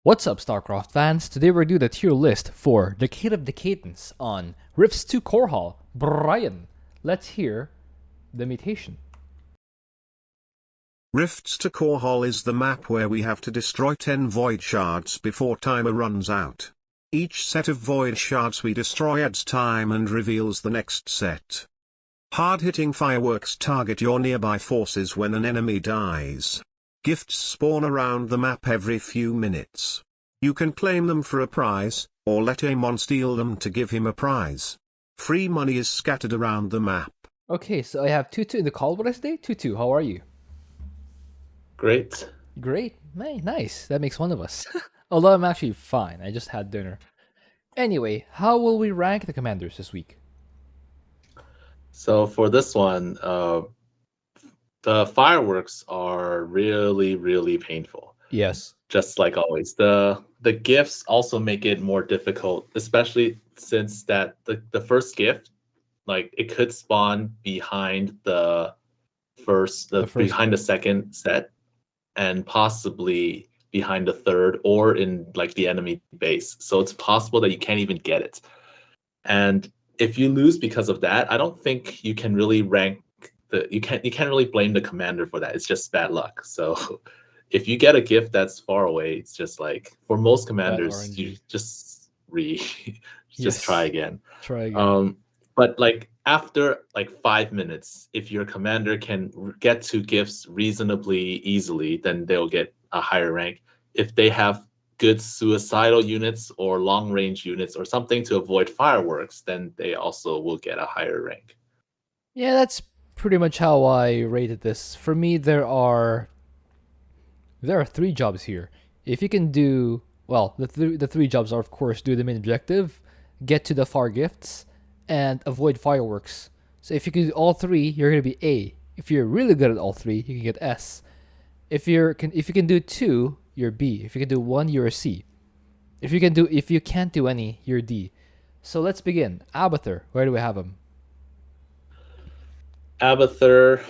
What's up, Starcraft fans? Today we're doing the tier list for Decade of Decadence on Rifts to Core Hall. Brian, let's hear the mutation. Rifts to Core Hall is the map where we have to destroy 10 void shards before timer runs out. Each set of void shards we destroy adds time and reveals the next set. Hard-hitting fireworks target your nearby forces when an enemy dies. Gifts spawn around the map every few minutes. You can claim them for a prize, or let Amon steal them to give him a prize. Free money is scattered around the map. Okay, so I have Twotuuu in the call today. Twotuuu, how are you? Great. Great. Nice. That makes one of us. Although I'm actually fine. I just had dinner. Anyway, how will we rank the commanders this week? So for this one, the fireworks are really painful. Yes. Just like always. The gifts also make it more difficult, especially since that the first gift, like it could spawn behind the behind the second set, and possibly behind the third or in like the enemy base. So it's possible that you can't even get it. And if you lose because of that, I don't think you can really rank you can't really blame the commander for that. It's just bad luck. So if you get a gift that's far away, it's just like for most commanders, you just try again. But like after like 5 minutes, if your commander can get to gifts reasonably easily, then they'll get a higher rank. If they have good suicidal units or long range units or something to avoid fireworks, then they also will get a higher rank. Yeah, that's pretty much how I rated this. For me, there are 3 jobs here. If you can do well, the three jobs are, of course, do the main objective, get to the far gifts, and avoid fireworks. So if you can do all 3, you're gonna be A. If you're really good at all 3, you can get S. If you can do 2, you're B. If you can do 1, you're a C. If you can't do any, you're D. So let's begin. Abathur, where do we have him? Abathur,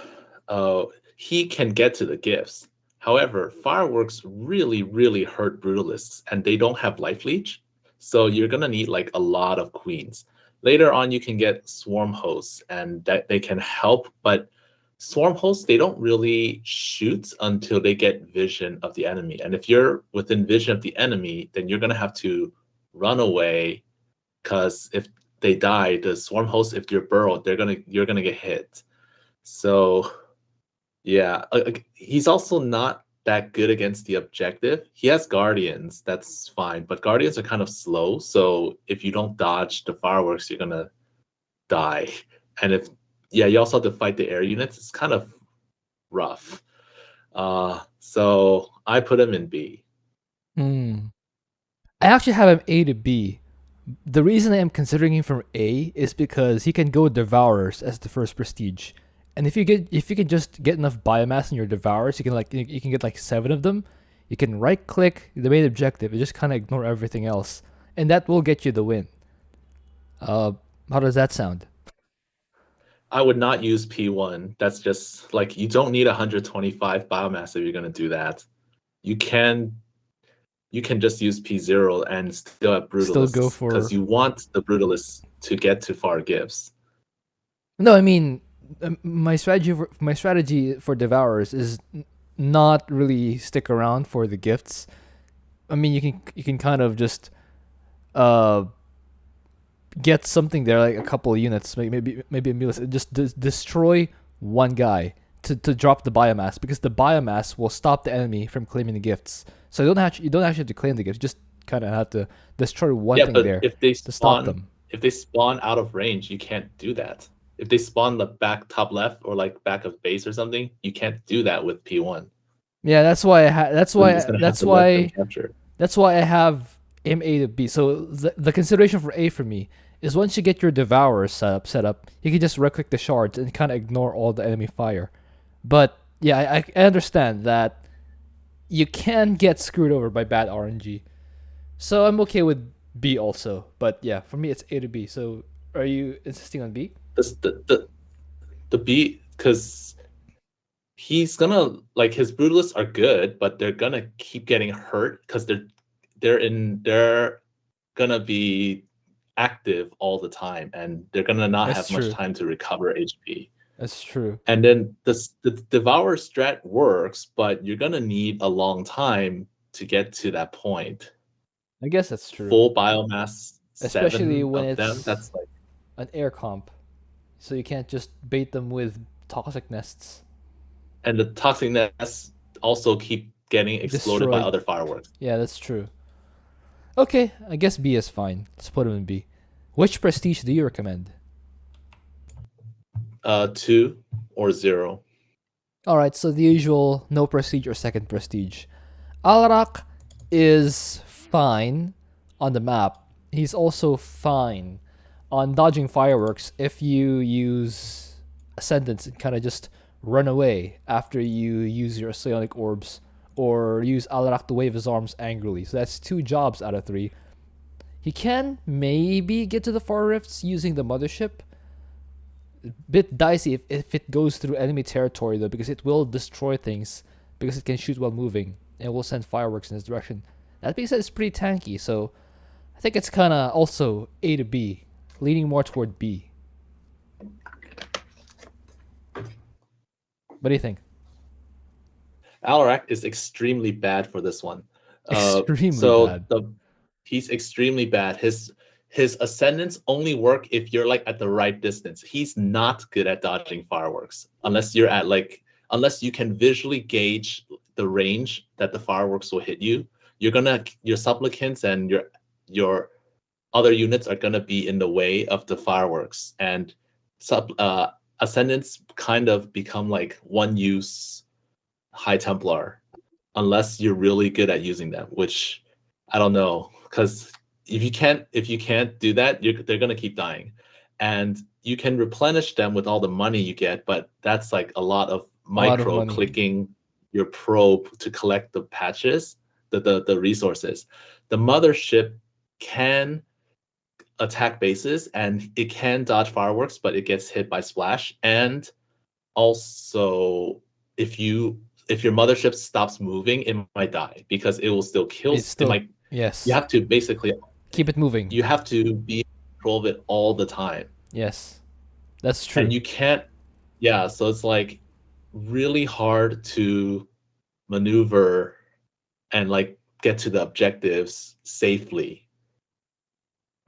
he can get to the gifts. However, fireworks really hurt brutalists, and they don't have life leech. So you're gonna need like a lot of queens. Later on, you can get swarm hosts, and that they can help, but swarm hosts, they don't really shoot until they get vision of the enemy. And if you're within vision of the enemy, then you're gonna have to run away, because if they die, the swarm hosts, if you're burrowed, you're gonna get hit. So yeah, he's also not that good against the objective. He has guardians, that's fine, but guardians are kind of slow. So if you don't dodge the fireworks, you're gonna die. And you also have to fight the air units. It's kind of rough. So I put him in B. I actually have him A to B. The reason I am considering him from A is because he can go Devourers as the first prestige. And if you can just get enough biomass in your Devourers, you can get like 7 of them. You can right click the main objective and just kind of ignore everything else, and that will get you the win. How does that sound? I would not use P1. That's just like, you don't need 125 biomass if you're gonna do that. You can just use P0 and still have brutalists. Still go for, because you want the brutalists to get to far gifts. No, I mean, my strategy for Devourers is not really stick around for the gifts. I mean, you can kind of just get something there, like a couple of units, maybe a meal, just destroy one guy to drop the biomass, because the biomass will stop the enemy from claiming the gifts. So you don't actually have to claim the gifts. You just kind of have to destroy one thing there to stop them. If they spawn out of range, you can't do that. If they spawn the back top left or like back of base or something, you can't do that with P1. Yeah, that's why I have M A to B. So the consideration for A for me is, once you get your Devourers set up, you can just right click the shards and kind of ignore all the enemy fire. But yeah, I understand that you can get screwed over by bad RNG. So I'm okay with B also. But yeah, for me it's A to B. So are you insisting on B? The B, because he's gonna, like, his brutalists are good, but they're gonna keep getting hurt because they're gonna be active all the time, and they're gonna not That's have much true. time to recover HP. That's true. And then the Devour strat works, but you're gonna need a long time to get to that point. I guess that's true. Full biomass, Especially 7 when of them. it's That's like an air comp, so you can't just bait them with toxic nests. and the toxic nests also keep getting exploded by Destroyed. other fireworks. Yeah, that's true. Okay, I guess B is fine. Let's put him in B. Which prestige do you recommend? 2 or 0. Alright, so the usual no prestige or second prestige. Alarak is fine on the map. He's also fine on dodging fireworks if you use Ascendance and kind of just run away after you use your psionic orbs or use Alarak to wave his arms angrily. So that's 2 jobs out of 3. He can maybe get to the far rifts using the mothership. Bit dicey if it goes through enemy territory though, because it will destroy things because it can shoot while moving and will send fireworks in this direction. That being said, it's pretty tanky, so I think it's kind of also A to B, leaning more toward B. What do you think? Alarak is extremely bad for this one. Extremely bad. He's extremely bad. His ascendants only work if you're like at the right distance. He's not good at dodging fireworks unless you can visually gauge the range that the fireworks will hit you. Your supplicants and your other units are gonna be in the way of the fireworks, and ascendants kind of become like one use High Templar unless you're really good at using them, which I don't know, because if you can't do that, they're gonna keep dying, and you can replenish them with all the money you get, but that's like a lot of micro money. clicking your probe to collect the patches, the resources. The mothership can attack bases and it can dodge fireworks, but it gets hit by splash. And also, if your mothership stops moving, it might die because it will still kill. It's still, it might, yes. You have to basically Keep it moving. you have to be in control of it all the time. Yes, that's true. And you can't. Yeah, so it's like really hard to maneuver and like get to the objectives safely.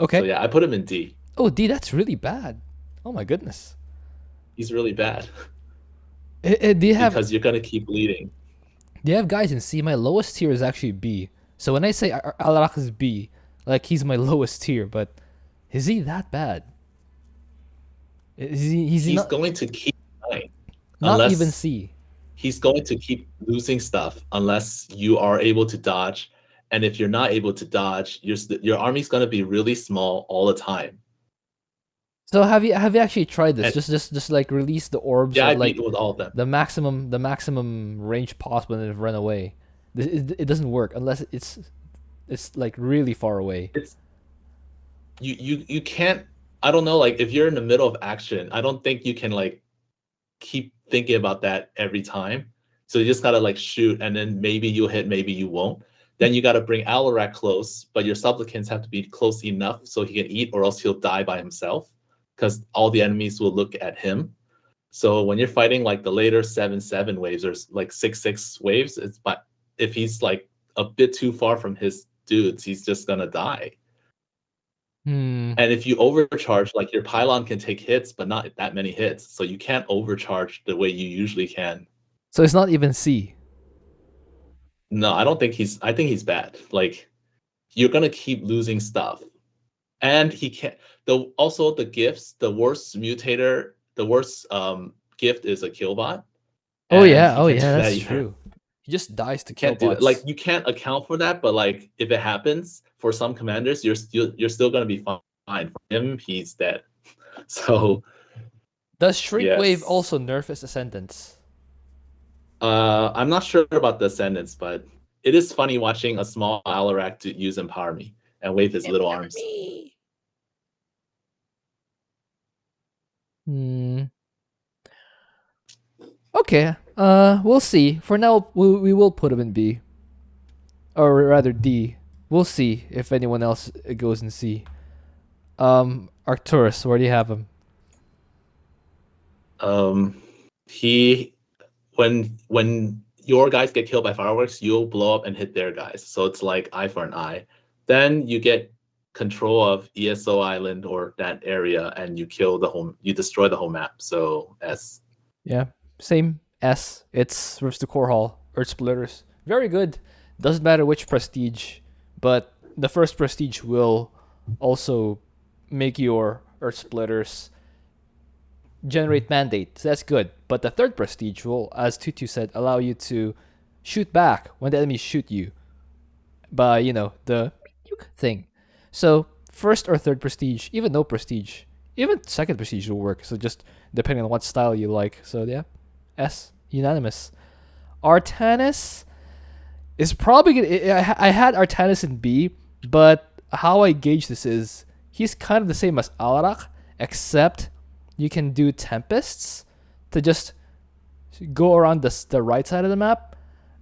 Okay. So yeah, I put him in D. Oh, D, that's really bad. Oh my goodness. He's really bad Do you have because you're gonna keep bleeding. Do you have guys in C? My lowest tier is actually B. So when I say Alarak is B, like he's my lowest tier, but is he that bad? He's He's not, going to keep dying. not Unless even C. he's going to keep losing stuff unless you are able to dodge. And if you're not able to dodge, your army's going to be really small all the time. So have you actually tried this? And- Just like release the orbs Yeah, I at like beat with all of them. the maximum range possible and then run away. It doesn't work unless it's like really far away. It's you can't. I don't know. Like if you're in the middle of action, I don't think you can like keep thinking about that every time. So you just gotta like shoot, and then maybe you'll hit, maybe you won't. Then you gotta bring Alarak close, but your supplicants have to be close enough so he can eat, or else he'll die by himself, because all the enemies will look at him. So when you're fighting like the later 7/7 waves or like 6/6 waves, but if he's like a bit too far from his dudes, he's just gonna die. Hmm. And if you overcharge, like your pylon can take hits, but not that many hits. So you can't overcharge the way you usually can. So it's not even C. No, I think he's bad. Like you're gonna keep losing stuff. And he can't also the gifts, the worst mutator, the worst gift is a killbot. Oh And yeah, he can't do that that's either. true. He just dies to kill Can't do bots. that. Like you can't account for that, but like if it happens for some commanders, you're still gonna be fine. For him, he's dead. So Does Shrinkwave yes. also nerf his Ascendants? I'm not sure about the Ascendants, but it is funny watching a small Alarak to use Empower Me and wave his little arms. Hmm. Okay. We'll see. For now, we will put him in B, or rather D. We'll see if anyone else goes in C. Arcturus, where do you have him? He when your guys get killed by fireworks, you'll blow up and hit their guys. So it's like eye for an eye. Then you get control of ESO Island or that area, and you destroy the whole map. So S. Yeah, same S. It's versus the core hall, Earth Splitters. Very good. Doesn't matter which prestige, but the first prestige will also make your Earth Splitters generate mandate. So that's good. But the third prestige will, as Twotuuu said, allow you to shoot back when the enemies shoot you by, the thing. So first or third prestige, even no prestige, even second prestige will work. So just depending on what style you like. So yeah, S, unanimous. Artanis is probably gonna. I had Artanis in B, but how I gauge this is he's kind of the same as Alarak, except you can do tempests to just go around the right side of the map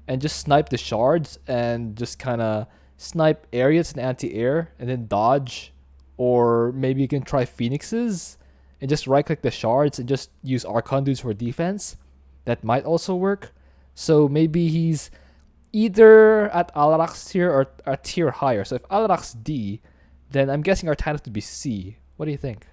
and just snipe the shards and just kind of snipe areas and anti-air and then dodge, or maybe you can try Phoenixes and just right click the shards and just use Archonduits for defense. That might also work. So maybe he's either at Alarak's tier or a tier higher. So if Alarak's D, then I'm guessing Artanis would be C. What do you think?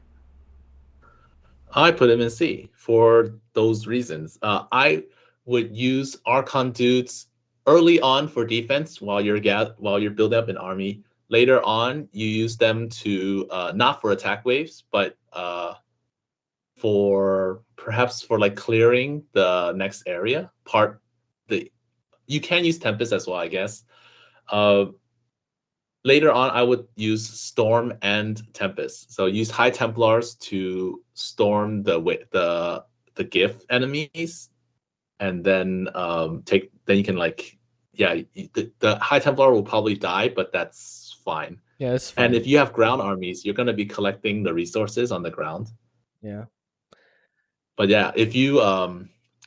I put him in C for those reasons. I would use Archonduits early on for defense while you're building up an army. Later on, you use them to not for attack waves, but for perhaps for like clearing the next area. You can use Tempest as well, I guess. Later on, I would use Storm and Tempest. So use High Templars to storm the gift enemies, and then then you can the High Templar will probably die, but that's fine. Yeah, that's fine. And if you have ground armies, you're gonna be collecting the resources on the ground. Yeah. But yeah, if you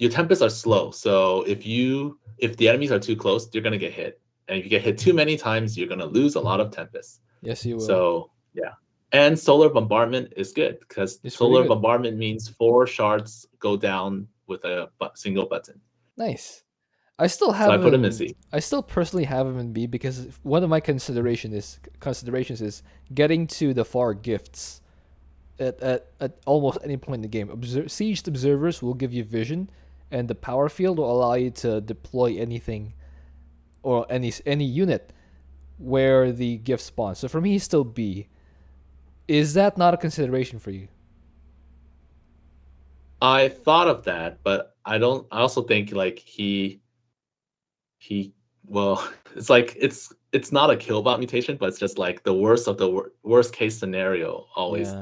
your Tempests are slow, so if the enemies are too close, you're gonna get hit. And if you get hit too many times, you're going to lose a lot of Tempests. Yes, you will. So, yeah. And Solar Bombardment is good because Solar good. Bombardment means 4 shards go down with a single button. Nice. I still have I put him in C. I still personally have him in B because one of my considerations is getting to the far gifts at almost any point in the game. Sieged observers will give you vision, and the power field will allow you to deploy anything or any unit where the gift spawns. So for me, he's still B. Is that not a consideration for you? I thought of that, but I don't. I also think like he. Well, it's like it's not a killbot mutation, but it's just like the worst of the worst case scenario. Always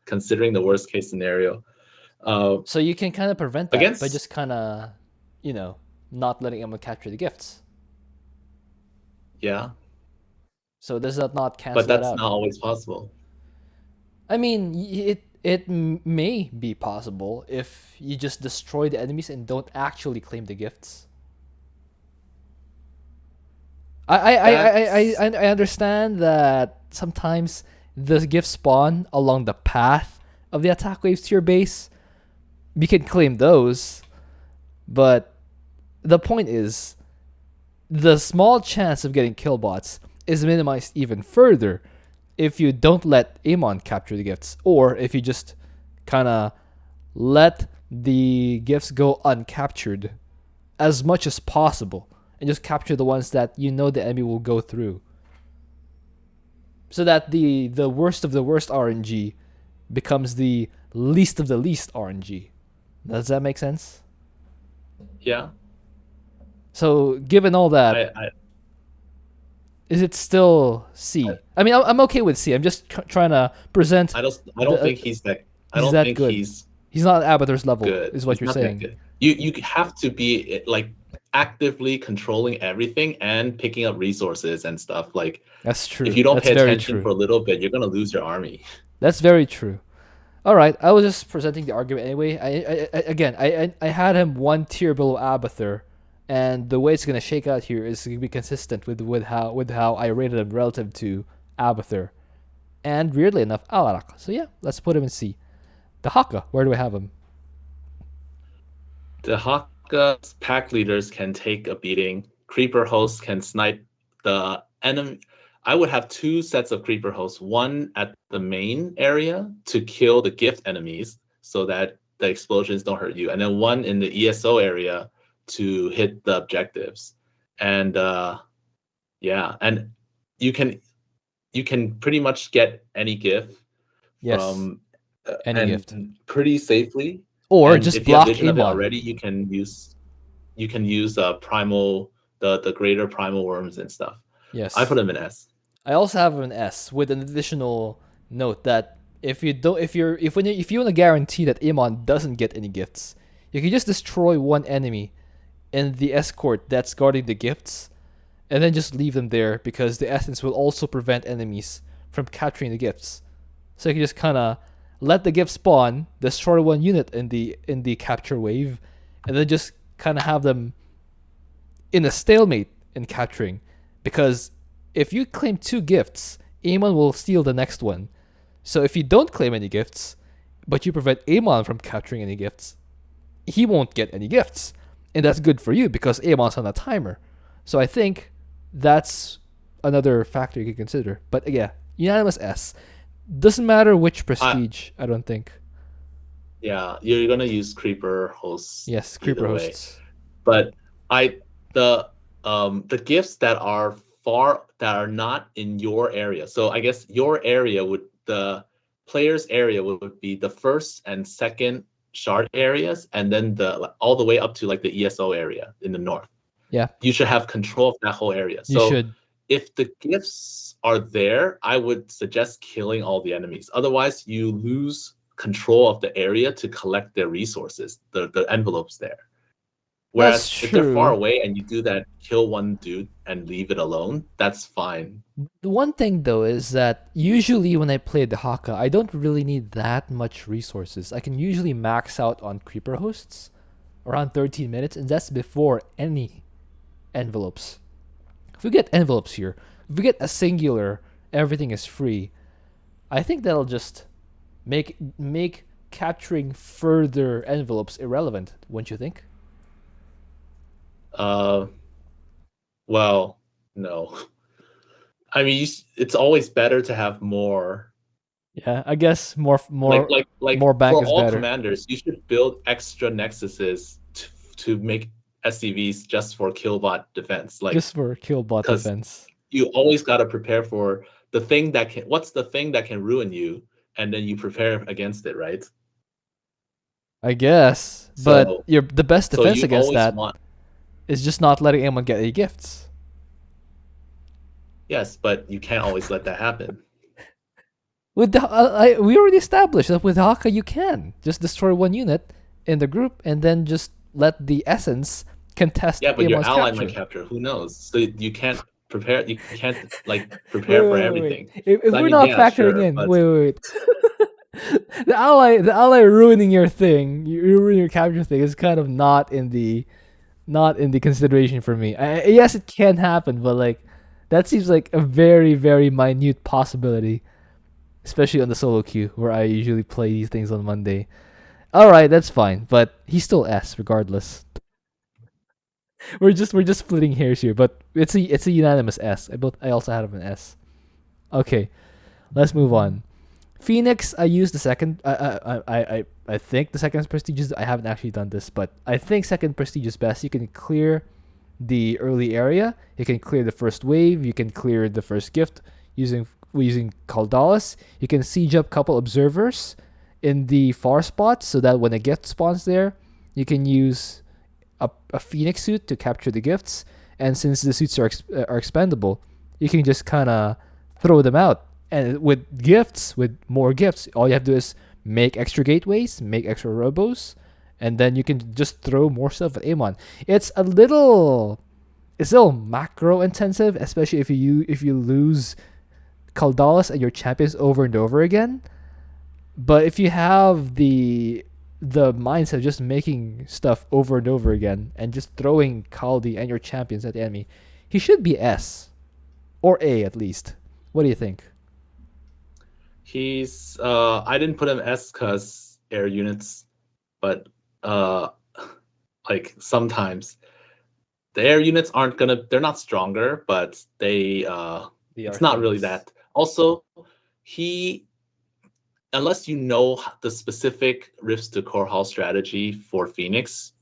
considering the worst case scenario. So you can kind of prevent that by just kind of, not letting Amon capture the gifts. Yeah. So does that not cancel that out? But that's not always possible. I mean, it may be possible if you just destroy the enemies and don't actually claim the gifts. I understand that sometimes the gifts spawn along the path of the attack waves to your base. You can claim those, but the point is, the small chance of getting killbots is minimized even further if you don't let Amon capture the gifts, or if you just kind of let the gifts go uncaptured as much as possible and just capture the ones that the enemy will go through, so that the worst of the worst RNG becomes the least of the least RNG. Does that make sense? Yeah. So, given all that, is it still C? I mean, I'm okay with C. I'm just trying to present. I don't think he's that. I don't think good. He's not Abathur's level. Good. Is what you're saying. You have to be like actively controlling everything and picking up resources and stuff. Like that's true. If you don't pay attention for a little bit, you're gonna lose your army. That's very true. All right, I was just presenting the argument anyway. I had him one tier below Abathur, And the way it's gonna shake out here is gonna be consistent with how I rated him relative to Abathur, and weirdly enough, Alarak. So yeah, let's put him in C. Dehaka, where do I have him? Dehaka's pack leaders can take a beating. Creeper hosts can snipe the enemy. I would have two sets of creeper hosts, one at the main area to kill the gift enemies so that the explosions don't hurt you, and then one in the ESO area to hit the objectives. And yeah, and you can pretty much get any gift Yes, from any gift, pretty safely. or And just if you have block vision of it Amon. already, you can use primal the greater primal worms and stuff. Yes, I put them in S. I also have an S with an additional note that if you want to guarantee that Amon doesn't get any gifts, you can just destroy one enemy in the escort that's guarding the gifts, and then just leave them there because the essence will also prevent enemies from capturing the gifts. So you can just kind of let the gift spawn, destroy one unit in the capture wave, and then just kind of have them in a stalemate in capturing, because if you claim two gifts, Amon will steal the next one. So if you don't claim any gifts, but you prevent Amon from capturing any gifts, he won't get any gifts. And that's good for you because Amon's on a timer. So I think that's another factor you can consider. But yeah, unanimous S. Doesn't matter which prestige, I don't think. Yeah, you're gonna use creeper hosts. Yes, creeper either way. hosts. But the gifts that are not in your area. So I guess your area the player's area would be the first and second shard areas, and then all the way up to like the ESO area in the north. Yeah. You should have control of that whole area. You should. If the gifts are there, I would suggest killing all the enemies. Otherwise, you lose control of the area to collect their resources, the envelopes there. Whereas That's if they're true. far away and you do that, kill one dude and leave it alone, that's fine. The one thing though is that usually when I play Dehaka, I don't really need that much resources. I can usually max out on creeper hosts around 13 minutes, and that's before any envelopes. If we get envelopes here, if we get a singular, everything is free, I think that'll just make capturing further envelopes irrelevant, wouldn't you think? Well, no. I mean, it's always better to have more. Yeah, I guess more like more bank for is all better. commanders, you should build extra nexuses to make SCVs just for killbot defense. Like just for killbot 'cause defense. you always got to prepare for what's the thing that can ruin you, and then you prepare against it, right? I guess, but the best defense you against always that is just not letting anyone get any gifts. Yes, but you can't always let that happen. With we already established that with Haka you can just destroy one unit in the group and then just let the essence contest. Yeah, but your ally capture. might capture. Who knows? So you can't prepare. You can't prepare for everything. If So, we're not factoring in, but... wait. the ally ruining your thing, you ruining your capture thing is kind of not in the consideration for me. Yes, it can happen, but like that seems like a very very minute possibility, especially on the solo queue where I usually play these things on Monday. All right, that's fine, but he's still S regardless. we're just splitting hairs here, but it's a unanimous S. I also had him an S. Okay, let's move on. Fenix, I used the second. I think the second prestigious. I haven't actually done this, but I think second prestigious best. You can clear the early area. You can clear the first wave. You can clear the first gift using Caldalis. You can siege up couple observers in the far spots so that when a gift spawns there, you can use a Phoenix suit to capture the gifts. And since the suits are expendable, you can just kind of throw them out. And with more gifts, all you have to do is make extra gateways, make extra robos, and then you can just throw more stuff at Amon. It's a little macro intensive, especially if you lose Caldalis and your champions over and over again. But if you have the the mindset of just making stuff over and over again and just throwing Kaldi and your champions at the enemy, he should be S or A at least. What do you think? He's I didn't put him S because air units, but uh like sometimes the air units aren't gonna they're not stronger, but The it's not really Artanis. that. Also, he unless you know the specific Rifts to Core Hall strategy for Phoenix,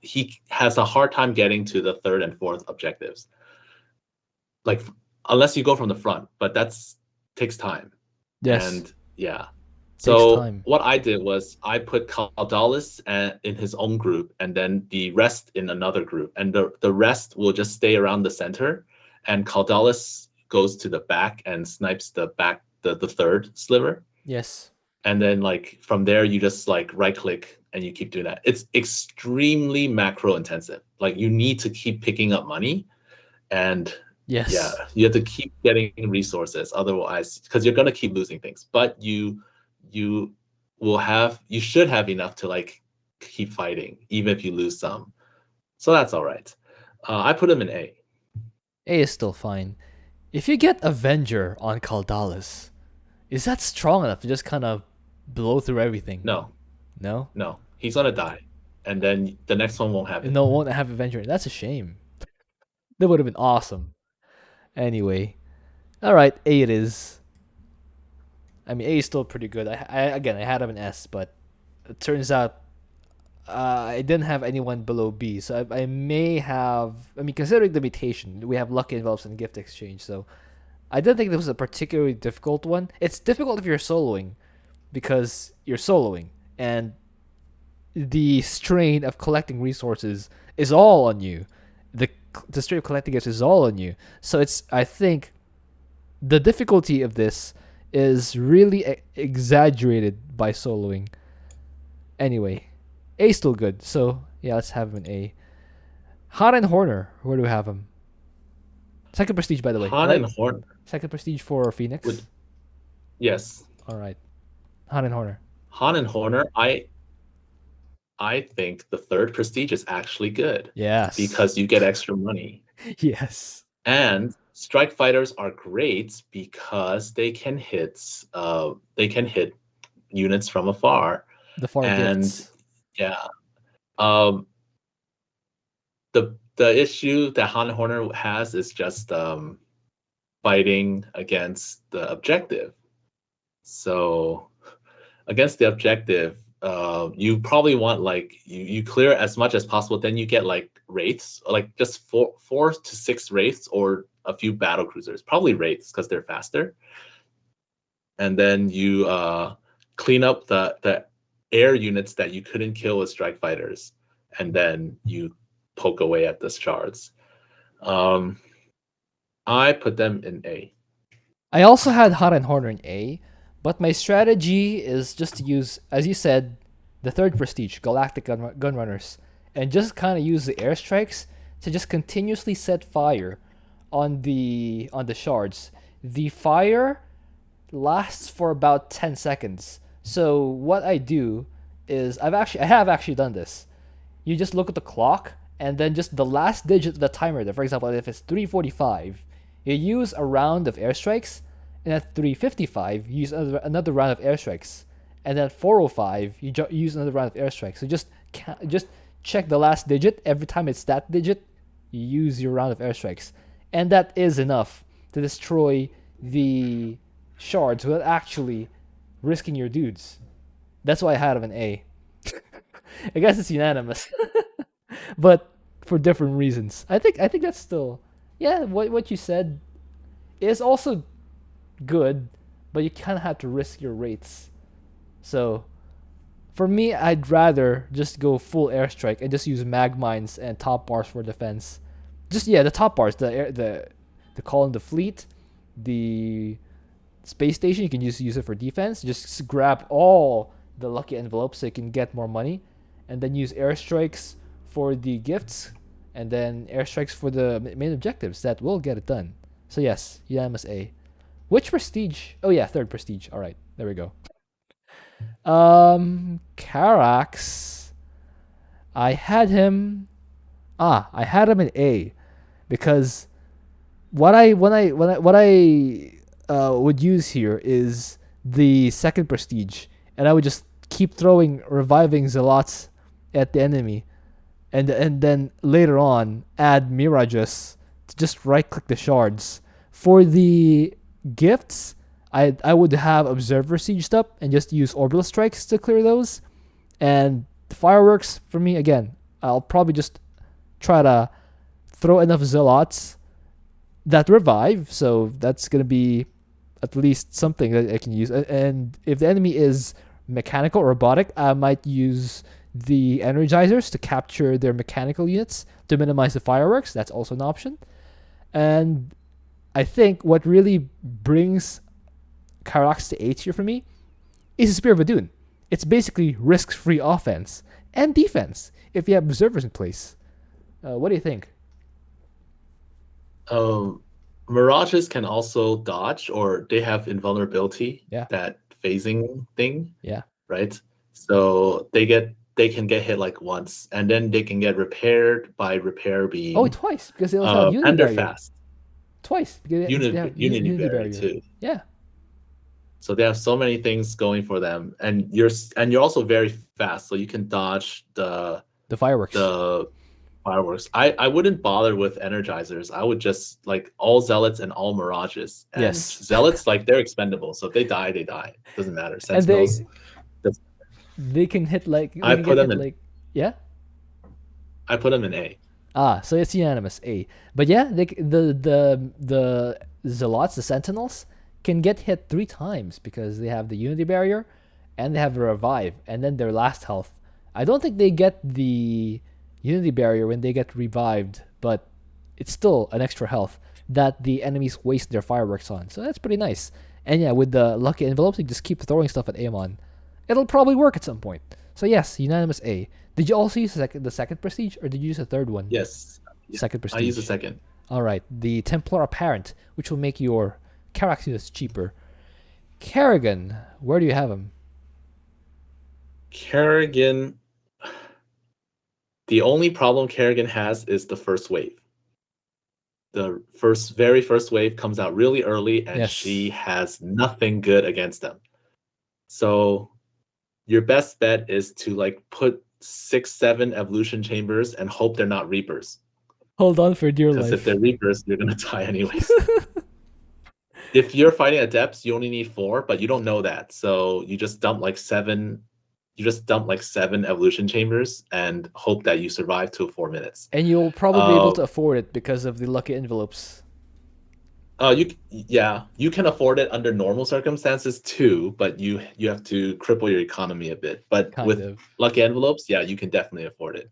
he has a hard time getting to the third and fourth objectives. Like unless you go from the front, but that's takes time. Yes, And yeah. takes So time. what I did was I put Caldalis in his own group and then the rest in another group. And the rest will just stay around the center. And Caldalis goes to the back and snipes the back the third sliver. Yes. And then like from there you just like right click and you keep doing that. It's extremely macro intensive. Like you need to keep picking up money and yeah, Yes. you have to keep getting resources otherwise because you're going to keep losing things, but you you should have enough to like keep fighting even if you lose some, so that's all right. I put him in A. A is still fine. If you get Avenger on Caldalis, is that strong enough to just kind of blow through everything? No, No? no, he's gonna die and then the next one won't have him. No, it won't have Avenger. That's a shame. That would have been awesome. Anyway, all right, A it is. I mean, A is still pretty good. Again, I had him in S, but it turns out I didn't have anyone below B. So I may have. I mean, considering the mutation, we have lucky envelopes and gift exchange. So I didn't think this was a particularly difficult one. It's difficult if you're soloing because you're soloing, and the strain of collecting resources is all on you. The the strain of collecting gifts is all on you. So it's, I think, the difficulty of this is really exaggerated by soloing. Anyway, A still good. So yeah, let's have him in A. Han and Horner, where do we have him? Second prestige, by the way, Han right? and Horn Second prestige for Phoenix. would yes. All right, Han and Horner. Han and Horner, I think the third prestige is actually good Yes. because you get extra money. Yes. And strike fighters are great because they can hit units from afar. The far And gifts. yeah, um, the issue that Han Horner has is just fighting against the objective. So against the objective, you probably want like you clear as much as possible. Then you get like wraiths, like just four to six wraiths or a few battle cruisers, probably wraiths because they're faster. And then you clean up the air units that you couldn't kill with strike fighters, and then you poke away at the shards. Um, I put them in A. I also had Han and Horner in A, but my strategy is just to use, as you said, the third prestige, Galactic Gunrunners, and just kind of use the airstrikes to just continuously set fire on the shards. The fire lasts for about 10 seconds. So what I do is I have actually done this. You just look at the clock and then just the last digit of the timer there. For example, if it's 3:45, you use a round of airstrikes, and at 3:55 you use another round of airstrikes, and then at 4:05 you use another round of airstrikes. So just check the last digit. Every time it's that digit, you use your round of airstrikes, and that is enough to destroy the shards without actually risking your dudes. That's why I had him an A. I guess it's unanimous, but for different reasons. I think that's still, yeah. What you said is also good, but you kind of have to risk your rates. So for me, I'd rather just go full airstrike and just use mag mines and top bars for defense. Just yeah, the top bars, the column, the fleet, the space station. You can just use it for defense. Just grab all the lucky envelopes so you can get more money, and then use airstrikes for the gifts, and then airstrikes for the main objectives. That will get it done. So yes, unanimous A. Which prestige? Oh yeah, third prestige. All right, there we go. Karax. I had him. I had him in A because what I would use here is the second prestige, and I would just keep throwing reviving zealots at the enemy, and then later on add mirages to just right click the shards. For the gifts, I would have observer sieged up and just use orbital strikes to clear those, and the fireworks for me again. I'll probably just try to throw enough zealots that revive, so that's gonna be at least something that I can use. And if the enemy is mechanical or robotic, I might use the energizers to capture their mechanical units to minimize the fireworks. That's also an option. And I think what really brings Karax to 8 here for me is the Spear of Adun. It's basically risk-free offense and defense if you have observers in place. What do you think? Mirages can also dodge, or they have invulnerability. Yeah. That phasing thing. Yeah. Right. So they can get hit like once, and then they can get repaired by repair beam. Oh, twice because they also have Unity and they're Barrier. fast. Twice because they have Unity barrier too. Yeah. So they have so many things going for them, and you're also very fast, so you can dodge the fireworks. The fireworks. I wouldn't bother with energizers. I would just like all zealots and all mirages. And Yes. Zealots, like, they're expendable, so if they die, they die. Doesn't matter. And Sentinels. they can hit like. I put them in. Like, yeah. I put them in A. So it's unanimous A. But yeah, the zealots, the sentinels, can get hit 3 times because they have the unity barrier, and they have the revive, and then their last health. I don't think they get the unity barrier when they get revived, but it's still an extra health that the enemies waste their fireworks on. So that's pretty nice. And yeah, with the lucky envelopes, you just keep throwing stuff at Amon. It'll probably work at some point. So yes, unanimous A. Did you also use the second prestige, or did you use a third one? Yes. Second prestige. I use the second. All right, the Templar Apparent, which will make your Karax units cheaper. Kerrigan, where do you have him? Kerrigan. The only problem Kerrigan has is the first wave. The very first wave comes out really early, and she has nothing good against them. So your best bet is to like put 6-7 evolution chambers and hope they're not Reapers. Hold on for dear life. Because if they're Reapers, you're gonna die anyways. If you're fighting at depths, you only need 4, but you don't know that. So you just dump like 7. You just dump like 7 evolution chambers and hope that you survive to 4 minutes. And you'll probably be able to afford it because of the lucky envelopes. You can afford it under normal circumstances too, but you have to cripple your economy a bit. But with lucky envelopes, yeah, you can definitely afford it.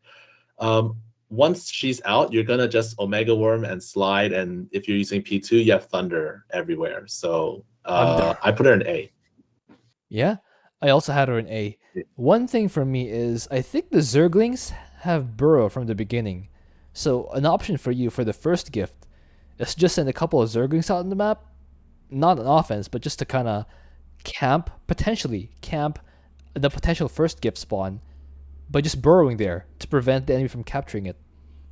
Once she's out, you're gonna just Omega Worm and slide, and if you're using P2, you have Thunder everywhere. So I put her in A. Yeah, I also had her in A. One thing for me is I think the Zerglings have Burrow from the beginning. So an option for you for the first gift is just send a couple of Zerglings out on the map. Not an offense, but just to kind of potentially camp the potential first gift spawn by just burrowing there to prevent the enemy from capturing it.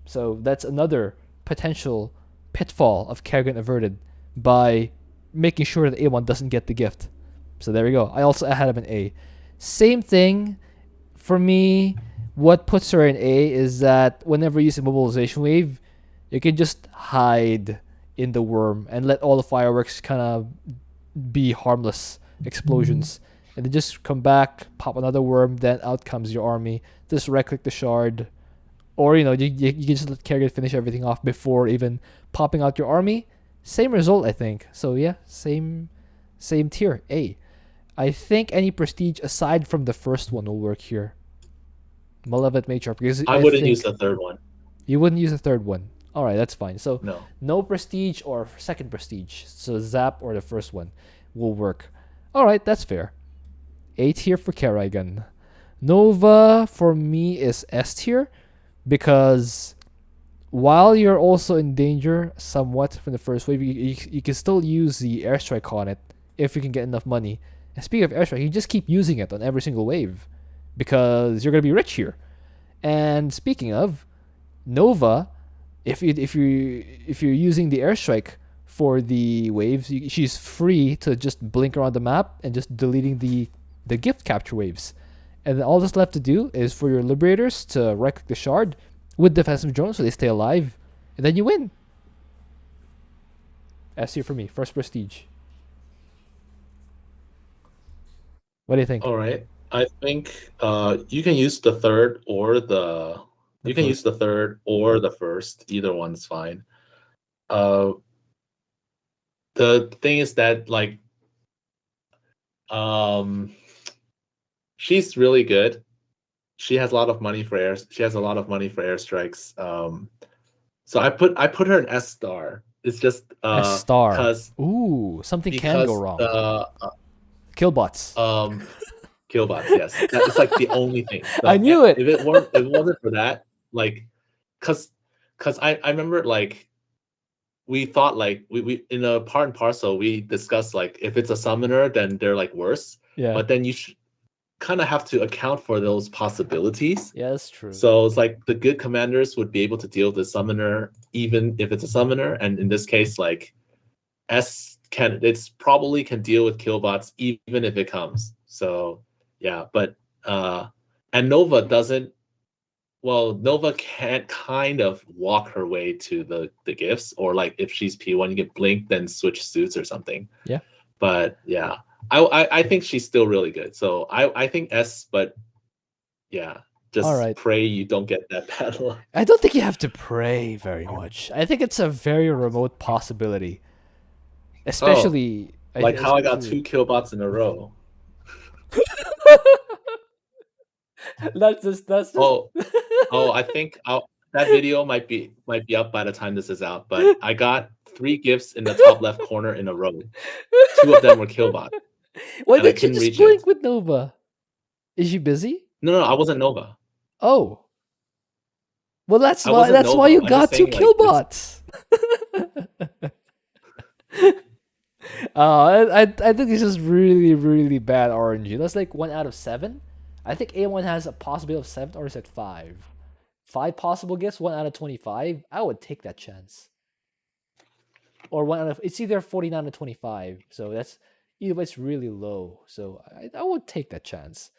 So that's another potential pitfall of Kerrigan averted by making sure that A1 doesn't get the gift. So there we go. I also had him in A. Same thing for me. What puts her in A is that whenever you use a mobilization wave, you can just hide in the worm and let all the fireworks kind of be harmless explosions. And then just come back, pop another worm, then out comes your army. Just right-click the shard. Or, you can just let Kerrigan finish everything off before even popping out your army. Same result, I think. So yeah, same tier, A. I think any prestige aside from the first one will work here. Malevolent Matriarch, because I wouldn't use the third one. You wouldn't use the third one. All right, that's fine. So no prestige or second prestige. So Zap or the first one will work. All right, that's fair. A tier for Kerrigan. Nova for me is S tier because while you're also in danger somewhat from the first wave, you can still use the airstrike on it if you can get enough money And speaking of airstrike, you just keep using it on every single wave because you're gonna be rich here. And speaking of Nova, if you're using the airstrike for the waves, she's free to just blink around the map and just deleting the gift capture waves. And then all that's left to do is for your liberators to right click the shard with defensive drones so they stay alive, and then you win. S tier for me, first prestige. What do you think? All right. I think you can use the third or the The you can use first. the third or the first. Either one's fine. Uh, the thing is that like um she's really good. She has a lot of money for air. She has a lot of money for airstrikes. So I put her in S star. It's just S star. because Ooh, something can go because wrong. the Killbots. killbots, yes. That is like the only thing. So I knew it. if it wasn't for that, like cause I remember like we thought like we in a part and parcel we discussed like if it's a summoner then they're like worse. Yeah. But then you kind of have to account for those possibilities. Yeah, that's true. So it's like the good commanders would be able to deal with the summoner even if it's a summoner, and in this case, like it's probably can deal with killbots even if it comes. So yeah, but and Nova doesn't. Well, Nova can't kind of walk her way to the gifts, or like if she's P1, you can blink then switch suits or something. Yeah. But yeah, I think she's still really good. So I think S, but yeah, just All right. pray you don't get that bad luck. I don't think you have to pray very much. I think it's a very remote possibility. Especially Like how I got especially- 2 killbots in a row. that's just I think that video might be up by the time this is out. But I got 3 gifts in the top left corner in a row. 2 of them were killbot. Why and I didn't you couldn't just reach blink it. with Nova? Is she busy? No, I wasn't Nova. Oh. Well, that's I why wasn't that's why Nova. you I'm got just 2 saying, like, killbots. I think this is really really bad RNG. That's like 1 out of 7. I think A1 has a possibility of 7, or is it 5? 5 possible gifts, 1 out of 25. I would take that chance. Or it's either 49 or 25. So that's either way, it's really low. So I would take that chance.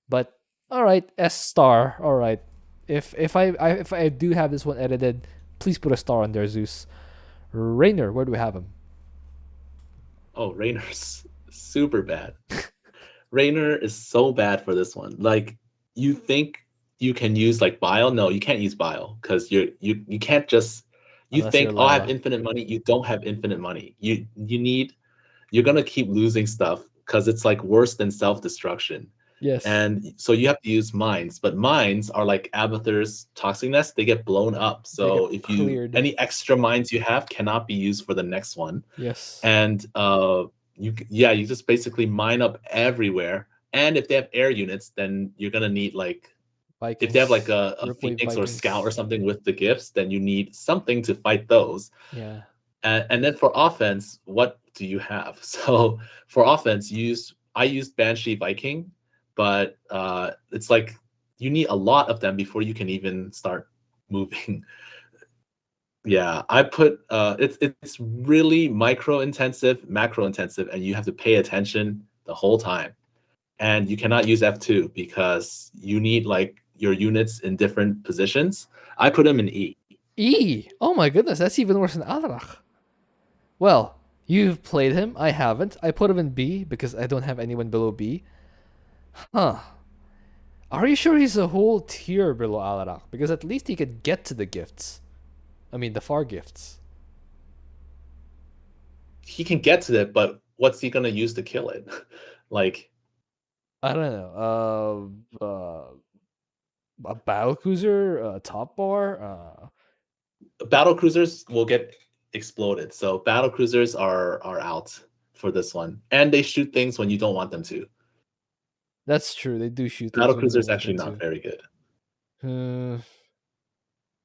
But all right, S star. All right. If I do have this one edited, please put a star on there, Zeus. Raynor, where do we have him? Oh, Raynor's super bad. Raynor is so bad for this one. Like, you think you can use like bile? No, you can't use bile because you can't just Unless think, you're oh, I have Lila. infinite money. You don't have infinite money. You're gonna keep losing stuff because it's like worse than self-destruction. Yes. And so you have to use mines, but mines are like Abathur's toxic nest. They get blown up. So get if you cleared. any extra mines you have cannot be used for the next one. Yes. And you just basically mine up everywhere. And if they have air units, then you're gonna need like Vikings. if they have like a Ripwave Phoenix or Vikings. Scout or something with the gifts, then you need something to fight those. Yeah. And then for offense, what do you have? So for offense, I used Banshee Viking, but it's like you need a lot of them before you can even start moving. Yeah, I put it's really micro intensive, macro intensive, and you have to pay attention the whole time. And you cannot use F2 because you need like your units in different positions. I put them in E. E. Oh my goodness, that's even worse than Alarak. Well, you've played him. I haven't. I put him in B because I don't have anyone below B. Huh. Are you sure he's a whole tier below Alarak? Because at least he could get to the gifts. I mean, the far gifts. He can get to it, but what's he gonna use to kill it? Like, I don't know. A battle cruiser, a top bar. battle cruisers will get exploded. So battle cruisers are out for this one, and they shoot things when you don't want them to. That's true. They do shoot. Battle things when you cruiser is don't want actually them not to. very good.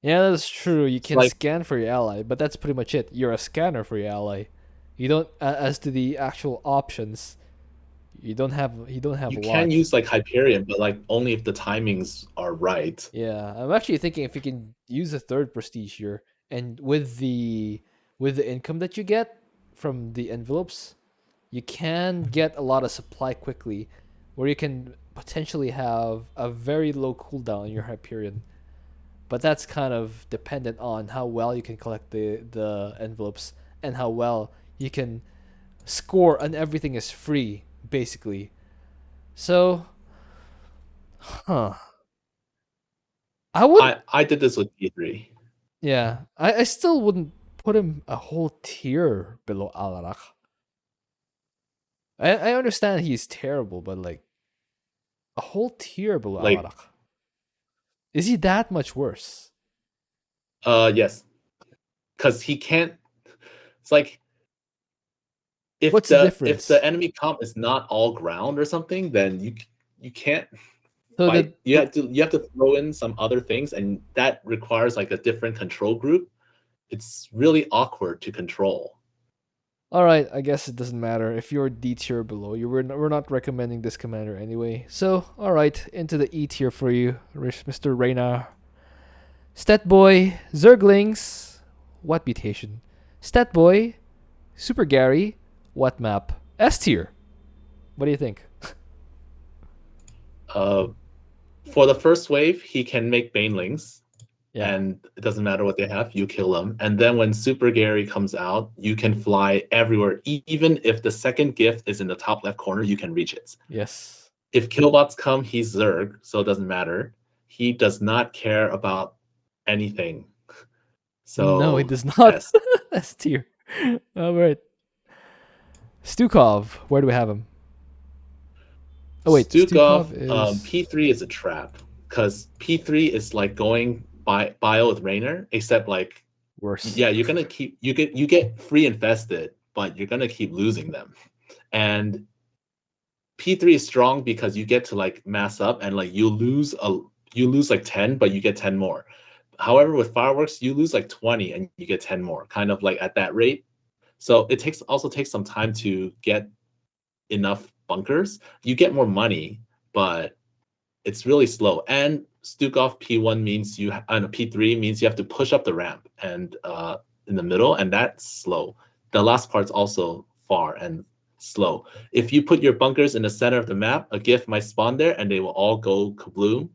Yeah, that's true. You can like- scan for your ally, but that's pretty much it. You're a scanner for your ally. You don't. As to the actual options, You don't have You a can lot. use like Hyperion, but like only if the timings are right. Yeah, I'm actually thinking if you can use a third prestige here, and with the income that you get from the envelopes, you can get a lot of supply quickly, where you can potentially have a very low cooldown in your Hyperion. But that's kind of dependent on how well you can collect the envelopes and how well you can score and everything is free basically. So, huh. I would I did this with P3. yeah, I still wouldn't put him a whole tier below Alarak. I understand he's terrible, but like a whole tier below Like, Alarak. Is he that much worse? yes, because he can't. It's like What's the if the difference? enemy comp is not all ground or something, then you can't So fight. You have to throw in some other things, and that requires like a different control group. It's really awkward to control. all right, I guess it doesn't matter if you're D tier or below. We're not recommending this commander anyway. So, all right, into the E tier for you, Mr. Raynor. Stat boy, Zerglings, what mutation? Stat boy, Super Gary, what map? S tier. What do you think? Uh, for the first wave, he can make banelings, Yeah. and it doesn't matter what they have, you kill them. And then when Super Gary comes out, you can fly everywhere. Even if the second gift is in the top left corner, you can reach it. Yes. If killbots come, he's Zerg, so it doesn't matter. He does not care about anything. No, it So does not. yes, S tier. All right. Stukov, where do we have him? Oh wait, Stukov, Stukov is P3 is a trap because P3 is like going by bio with Raynor, except like worse. yeah, you're gonna keep you get free infested, but you're gonna keep losing them. And P3 is strong because you get to like mass up and like you lose like 10, but you get 10 more. However, with fireworks, you lose like 20 and you get 10 more, kind of like at that rate. So it takes some time to get enough bunkers. You get more money, but it's really slow. And Stukov P1 means P3 means you have to push up the ramp and in the middle, and that's slow. The last part's also far and slow. If you put your bunkers in the center of the map, a gift might spawn there, and they will all go kabloom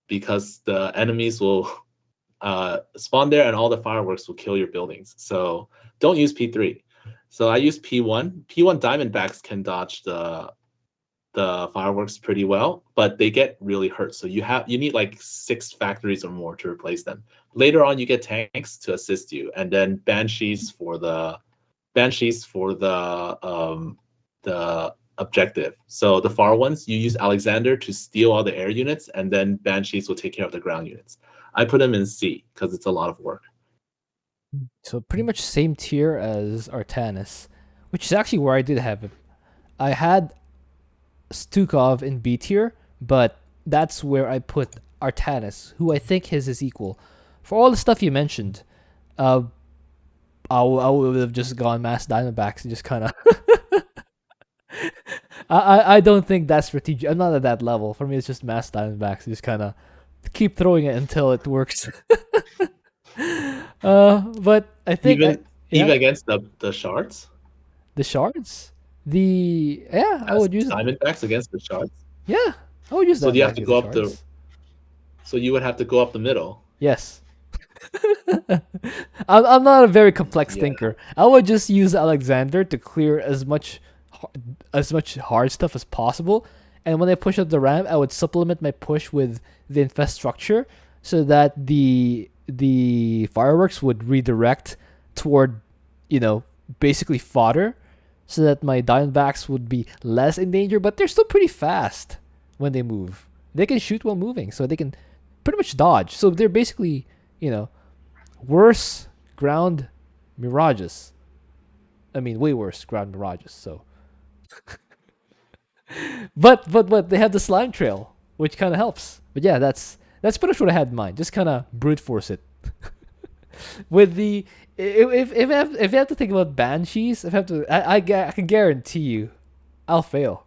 because the enemies will spawn there, and all the fireworks will kill your buildings. So don't use P3. So I use P1. P1 Diamondbacks can dodge the fireworks pretty well, but they get really hurt. So you need like 6 factories or more to replace them. Later on, you get tanks to assist you, and then banshees for the the objective. So the far ones, you use Alexander to steal all the air units, and then banshees will take care of the ground units. I put them in C because it's a lot of work. So pretty much same tier as Artanis, which is actually where I did have it. I had Stukov in B tier, but that's where I put Artanis, who I think his is equal. For all the stuff you mentioned, uh, I would have just gone mass Diamondbacks and just kind of. I don't think that's strategic. I'm not at that level. For me, it's just mass Diamondbacks. Just kind of keep throwing it until it works. But I think Even yeah, against the shards, the shards, I as would use Diamondbacks against the shards. yeah, I would use So that you have back to as the go up the. shards. So you would have to go up the middle. Yes. I'm not a very complex Yeah. thinker. I would just use Alexander to clear as much hard stuff as possible, and when I push up the ramp, I would supplement my push with the infrastructure so that the fireworks would redirect toward, basically fodder, so that my Diamondbacks would be less in danger, but they're still pretty fast when they move. They can shoot while moving, so they can pretty much dodge. So they're basically, worse ground mirages. I mean, way worse ground mirages. So, but they have the slime trail, which kind of helps. But yeah, that's pretty much what I had in mind. Just kind of brute force it. With the if I have to think about banshees, if I have to, I can guarantee you, I'll fail.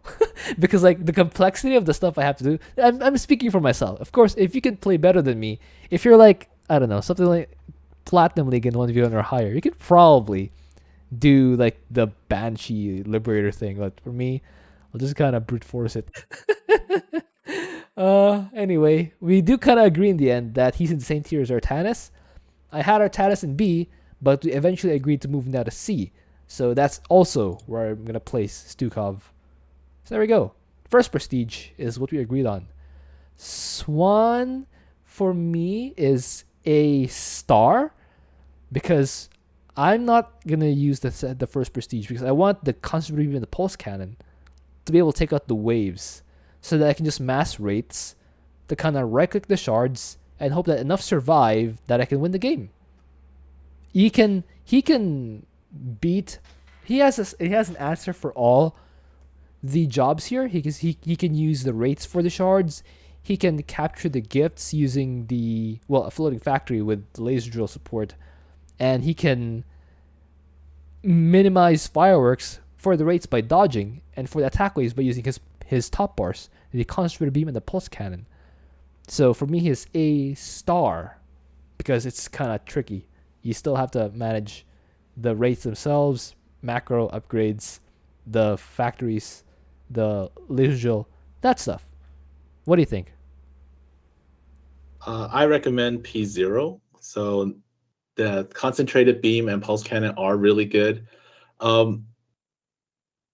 Because like the complexity of the stuff I have to do, I'm speaking for myself. Of course, if you can play better than me, if you're like, I don't know, something like Platinum League in 1v1 or higher, you could probably do like the Banshee Liberator thing. But for me, I'll just kind of brute force it. Anyway, we do kind of agree in the end that he's in the same tier as Artanis. I had Artanis in B, but we eventually agreed to move him down to C. So that's also where I'm gonna place Stukov. So there we go. First prestige is what we agreed on. Swann for me is a star because I'm not gonna use the first prestige because I want the constant repeat and the pulse cannon to be able to take out the waves, so that I can just mass rates to kind of right click the shards and hope that enough survive that I can win the game. He can beat. He has an answer for all the jobs here. He can use the rates for the shards. He can capture the gifts using a floating factory with the laser drill support, and he can minimize fireworks for the rates by dodging, and for the attack waves by using his top bars, the concentrated beam and the pulse cannon. So for me, he is a star because it's kind of tricky. You still have to manage the rates themselves, macro upgrades, the factories, the laser drill, that stuff. What do you think? I recommend P0. So the concentrated beam and pulse cannon are really good.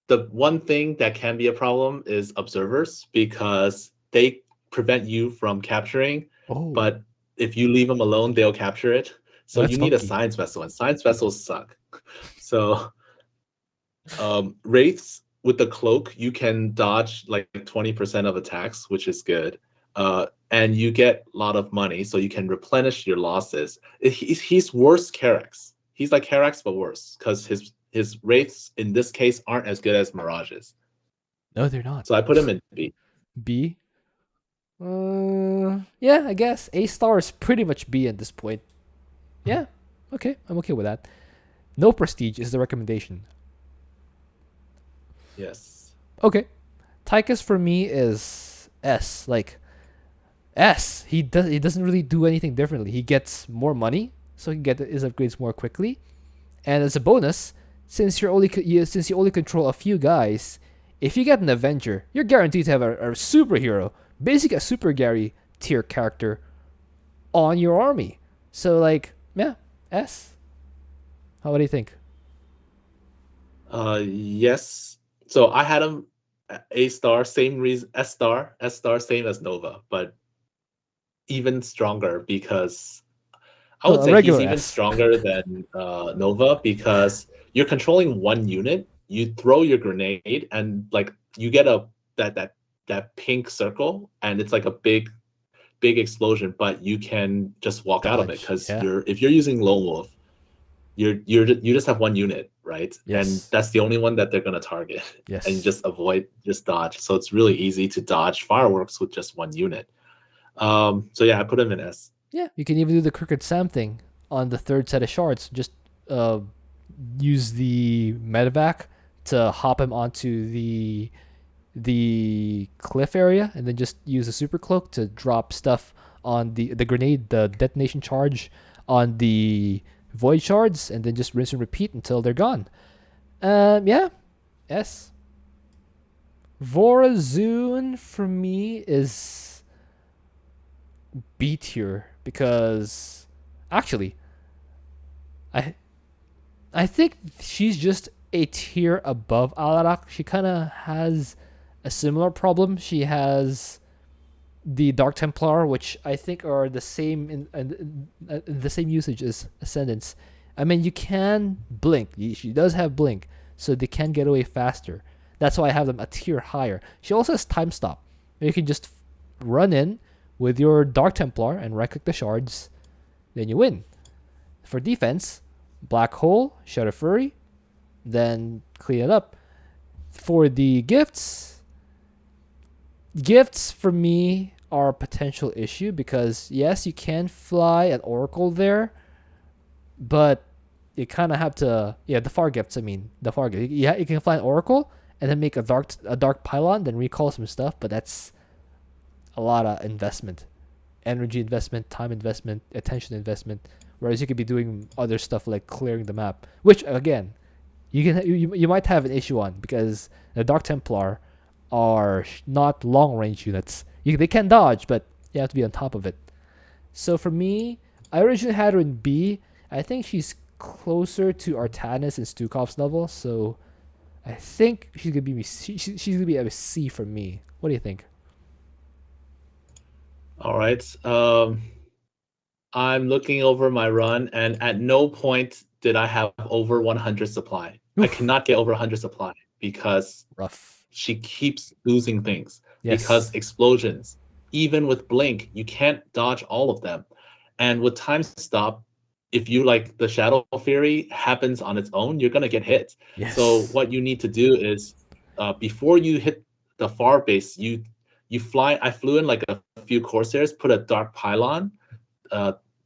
The one thing that can be a problem is observers, because they prevent you from capturing, Oh, but if you leave them alone, they'll capture it. So that's you need a funky. science vessel, and science vessels suck. So wraiths with the cloak, you can dodge like 20% of attacks, which is good. And you get a lot of money, so you can replenish your losses. He's worse Karax. He's like Karax, but worse, because his wraiths in this case aren't as good as Mirages. No, they're not. So I put him in B. B. Yeah, I guess A star is pretty much B at this point. Yeah, okay, I'm okay with that. No prestige is the recommendation. Yes. Okay, Tychus for me is S. Like S, he doesn't really do anything differently. He gets more money, so he can get his upgrades more quickly. And as a bonus, since since you only control a few guys, if you get an Avenger, you're guaranteed to have a superhero, basically a Super Gary tier character on your army. So like, yeah, S. How do you think? Yes. So I had him A star, same reason. S star, same as Nova, but even stronger, because I would A say he's regular even S. stronger than Nova, because you're controlling one unit. You throw your grenade, and like you get that pink circle, and it's like a big explosion. But you can just walk out of it, Dodge. because Yeah. if you're using Lone Wolf, you just have one unit, right? And Yes. that's the only one that they're gonna target, and Yes. just dodge. So it's really easy to dodge fireworks with just one unit. So yeah, I put him in S. Yeah. You can even do the Crooked Sam thing on the third set of shards. Just uh, use the medevac to hop him onto the cliff area, and then just use a super cloak to drop stuff on the grenade, the detonation charge on the void shards, and then just rinse and repeat until they're gone. Yeah, S. Vorazun for me is B tier because actually I I think she's just a tier above Alarak. She kind of has a similar problem. She has the Dark Templar, which I think are the same in the same usage as Ascendants. I mean, you can blink. She does have blink, so they can get away faster. That's why I have them a tier higher. She also has time stop. You can just run in with your Dark Templar and right click the shards, then you win. For defense, Black Hole, Shadow Fury, then clean it up. For the gifts for me are a potential issue because yes, you can fly an Oracle there, but you kind of have to, yeah, the far gifts. I mean, the far gift. Yeah, you can fly an Oracle, and then make a dark pylon, then recall some stuff. But that's a lot of investment, energy investment, time investment, attention investment. Whereas you could be doing other stuff like clearing the map, which again you might have an issue on because the Dark Templar are not long range units. They can dodge, but you have to be on top of it. So for me, I originally had her in B. I think she's closer to Artanis and Stukov's level, so I think she's gonna be she's gonna be a C for me. What do you think? All right. I'm looking over my run, and at no point did I have over 100 supply. I Oof. cannot get over 100 supply because Rough. she keeps losing things. Yes. Because explosions, even with blink, you can't dodge all of them. And with time stop, if you like the Shadow Fury happens on its own, you're gonna get hit. Yes. So what you need to do is before you hit the far base, you fly. I flew in like a few Corsairs, put a dark pylon,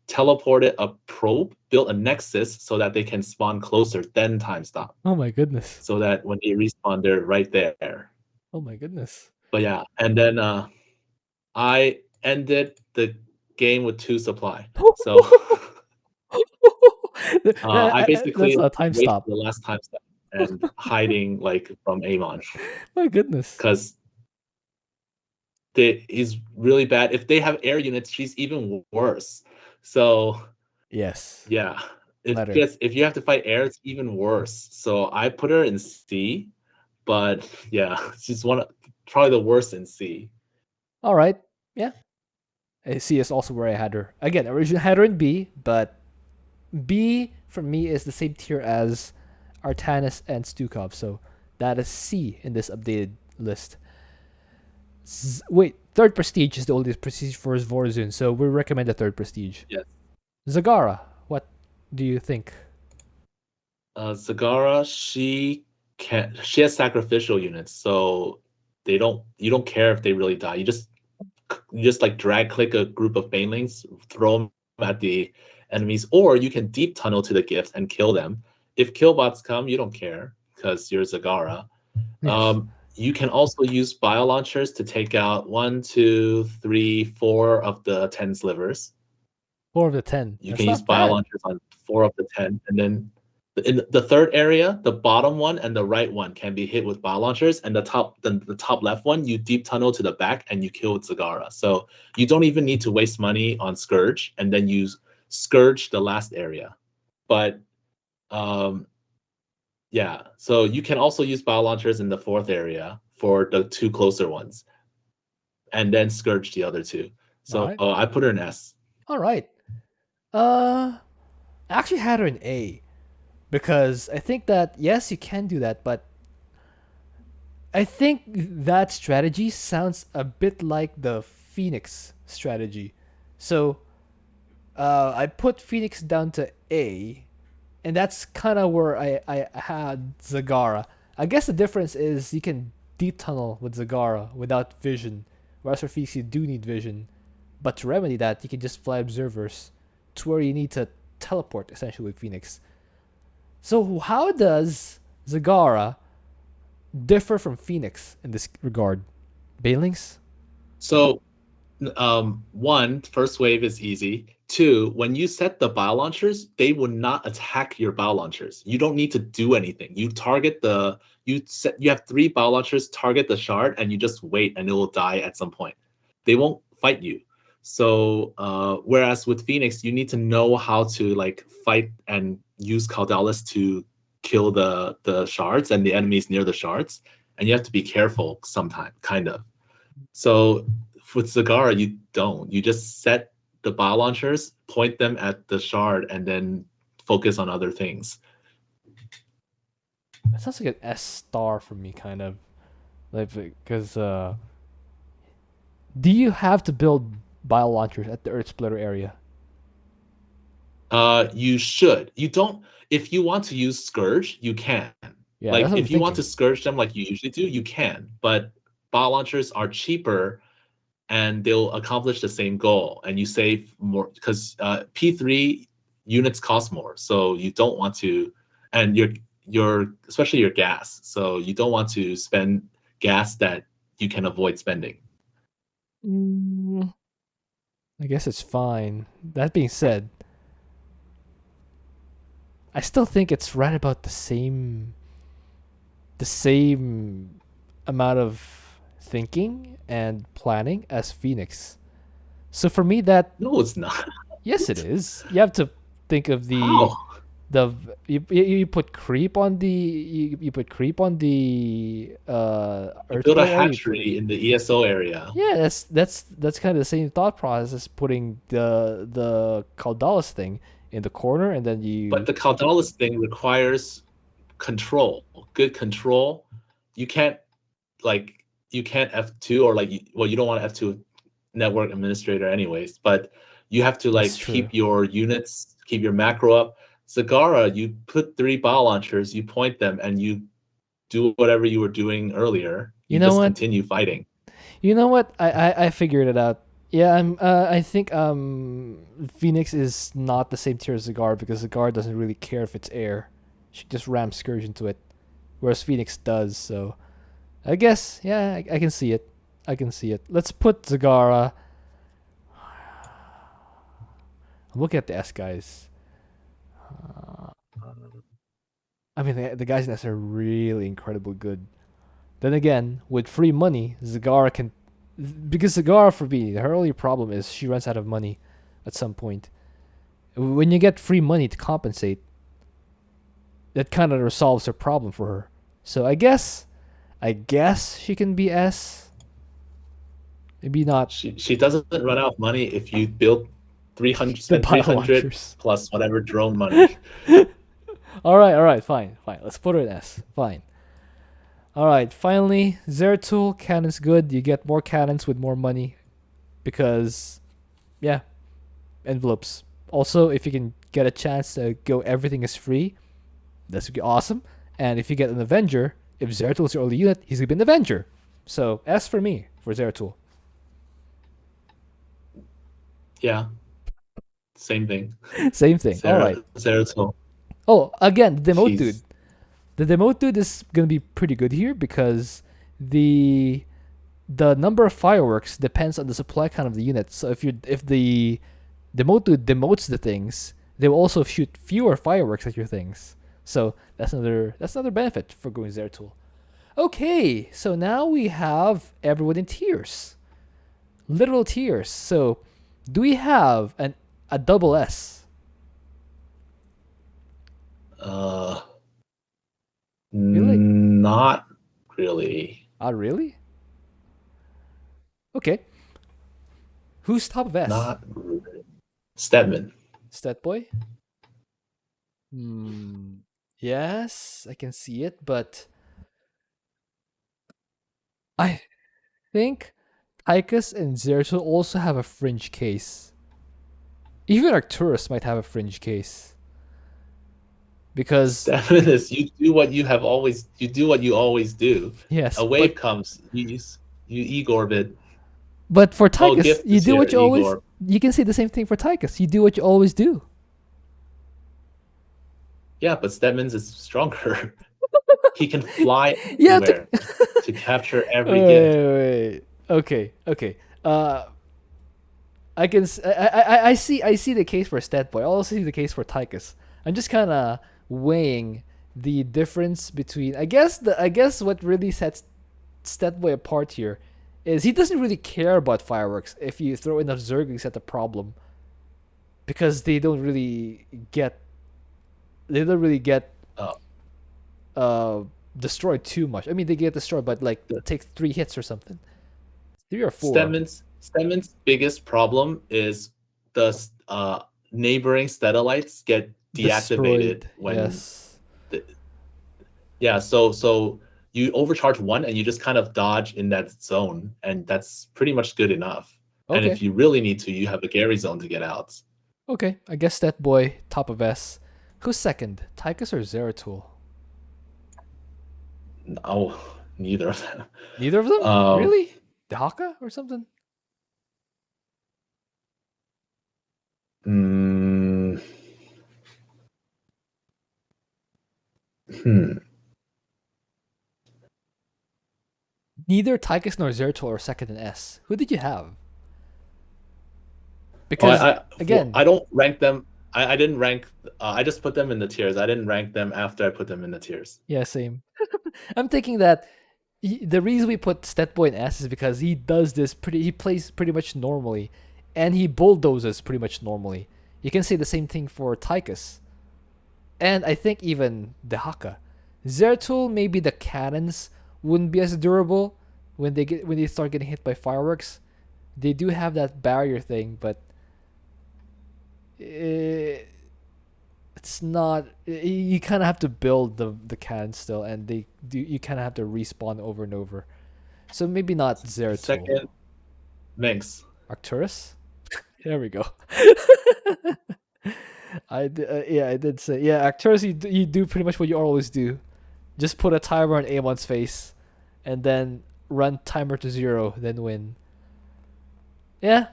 teleported a probe, built a nexus so that they can spawn closer, then time stop. Oh my goodness. So that when they respawn, they're right there. Oh my goodness. But yeah, and then I ended the game with 2 supply. So I basically that's a time wasted stop. the last time stop and hiding like from Amon. My goodness. Because he's really bad. If they have air units, she's even worse. So Yes. yeah, Letter. if you have to fight air, it's even worse. So I put her in C, but yeah, she's probably the worst in C. All right. Yeah. C is also where I had her. Again, originally had her in B, but B for me is the same tier as Artanis and Stukov, so that is C in this updated list. Wait, third prestige is the oldest prestige for Vorazun, so we recommend the third prestige. Yes. Zagara, what do you think? Zagara, she has sacrificial units, so you don't care if they really die. You just like drag click a group of banelings, throw them at the enemies, or you can deep tunnel to the gifts and kill them. If killbots come, you don't care because you're Zagara. Yes. You can also use bio launchers to take out 1, 2, 3, 4 of the 10 slivers. 4 of the 10. You That's can use not bio bad. launchers on 4 of the 10, and then in the third area, the bottom one and the right one can be hit with bio launchers, and the top left one, you deep tunnel to the back and you kill with Zagara. So you don't even need to waste money on Scourge, and then you Scourge the last area. But yeah, so you can also use bio launchers in the 4th area for the 2 closer ones, and then Scourge the other 2. So Right. I put her in S. All right. I actually had her in A because I think that yes, you can do that, but I think that strategy sounds a bit like the Phoenix strategy. So I put Phoenix down to A, and that's kind of where I had Zagara. I guess the difference is you can deep tunnel with Zagara without vision, whereas for Phoenix you do need vision. But to remedy that, you can just fly observers to where you need to teleport essentially with Phoenix. So how does Zagara differ from Phoenix in this regard? Banelings? So one, first wave is easy. 2, when you set the bio launchers, they will not attack your bio launchers. You don't need to do anything. You target you have 3 bio launchers, target the shard, and you just wait and it will die at some point. They won't fight you. So whereas with Phoenix, you need to know how to like fight and use Caudalis to kill the shards and the enemies near the shards, and you have to be careful sometimes, kind of. So with Zagara, you don't. You just set the bio launchers, point them at the shard, and then focus on other things. That sounds like an S star for me, kind of. Like, because do you have to build bio launchers at the Earth Splitter area? You should. You don't. If you want to use Scourge, you can. Yeah, Like that's what I'm if you want thinking. to Scourge them like you usually do, you can. But bio launchers are cheaper and they'll accomplish the same goal, and you save more because P3 units cost more, so you don't want to, and especially your gas. So you don't want to spend gas that you can avoid spending. Mm, I guess it's fine. That being said, I still think it's right about the same amount of thinking and planning as Phoenix. So for me, that No, it's not. yes, it is. You have to think of How? the you put creep on you put creep on the You build a earthbow. Or you put hatchery in the ESO area. yeah, that's kind of the same thought process as putting the Caldalis thing in the corner, and then But you the Caldalis thing requires control, good control. You can't like you can't F2 or like well, you don't want to F2 network administrator anyways, but you have to that's like true. keep your units, keep your macro up. Zagara, you put 3 bio launchers, you point them, and you do whatever you were doing earlier. You You know just what? continue fighting. You know what? I figured it out. Yeah, I think Phoenix is not the same tier as Zagar because Zagar doesn't really care if it's air. She just rams Scourge into it, whereas Phoenix does. So I guess yeah, I can see it. I can see it. Let's put Zagara. I'm looking at the S guys. I mean, the guys in S are really incredibly good. Then again, with free money, Zagara can, because Zagara for me, her only problem is she runs out of money at some point. When you get free money to compensate, that kind of resolves her problem for her. So I guess she can be S. Maybe not She doesn't run out of money if you build 300 the spend bio 300 launchers. plus whatever drone money. All right, fine, fine. Let's put her in S. Fine. All right, finally, Zeratul cannon's good. You get more cannons with more money because, yeah, envelopes. Also, if you can get a chance to go everything is free, that's awesome. And if you get an Avenger, if Zeratul's your only unit, he's gonna be an Avenger. So S for me for Zeratul. Yeah, same thing. Same thing. All right. Zeratul. Oh, again, the demote dude. She's The demote dude is gonna be pretty good here because the the number of fireworks depends on the supply count of the unit. So if the demote dude demotes the things, they will also shoot fewer fireworks at your things. So that's another benefit for going Zeratul. Okay, so now we have everyone in tiers, literal tiers. So do we have a double S? uh Really? not really. Ah, really? Okay. Who's top of S? Not really. Stetmann. Stat boy? Hmm. Yes, I can see it, but I think Tychus and Zeratul also have a fringe case. Even Arcturus might have a fringe case because Stetmann is you do what you always do. yes, A wave comes, you e-orbit. but for Oh, Tychus, gift you is do here, what you always. Igor. You can say the same thing for Tychus. You do what you always do. Yeah, but Stetman's is stronger. He can fly You have to. everywhere to capture every gift. Wait. Okay. Okay. I can. I see the case for Stat Boy. I also see the case for Tychus. I'm just kind of weighing the difference between. I guess what really sets Stat Boy apart here is he doesn't really care about fireworks. If you throw enough Zerglings at the problem, because get they don't really get Uh, uh destroyed too much. I mean, they get destroyed, but like the take 3 hits or something, 3 or 4. Stetman's biggest problem is the neighboring satellites get deactivated Destroyed. when Yes. the, yeah. So you overcharge one and you just kind of dodge in that zone, and that's pretty much good enough. And Okay. if you really need to, you have a Gary zone to get out. Okay. I guess that boy top of S. Who's second? Tychus or Zeratul? No, neither of them. Neither of them? Um, Really? Dehaka or something? mm, Hmm. Neither Tychus nor Zeratul are second in S. Who did you have? Oh, Because I again, don't rank them. I didn't rank. I just put them in the tiers. I didn't rank them after I put them in the tiers. yeah, same. I'm thinking that the reason we put Stetboy in S is because he does this pretty. He plays pretty much normally, and he bulldozes pretty much normally. You can say the same thing for Tychus, and I think even Dehaka. Zeratul, maybe the cannons wouldn't be as durable when they start getting hit by fireworks. They do have that barrier thing, but it's not. You kind of have to build the cannon still, and they do. You kind of have to respawn over and over. So maybe not Zeratul. Second, Minx. Arcturus. There we go. Yeah, I did say yeah. Arcturus, you do pretty much what you always do. Just put a timer on Amon's face, and then run timer to 0, then win. Yeah,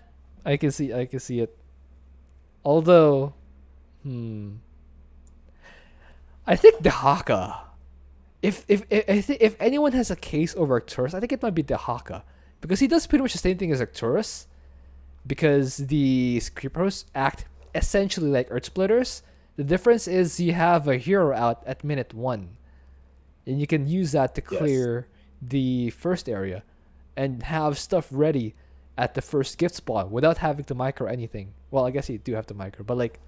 I can see it. Although, I think Dehaka. If anyone has a case over Arcturus, I think it might be Dehaka, because he does pretty much the same thing as Arcturus. Because the Creepers act essentially like Earth Splitters. The difference is you have a hero out at minute 1, and you can use that to Yes. clear the first area, and have stuff ready at the first gift spawn without having to micro anything. Well, I guess you do have to micro, but like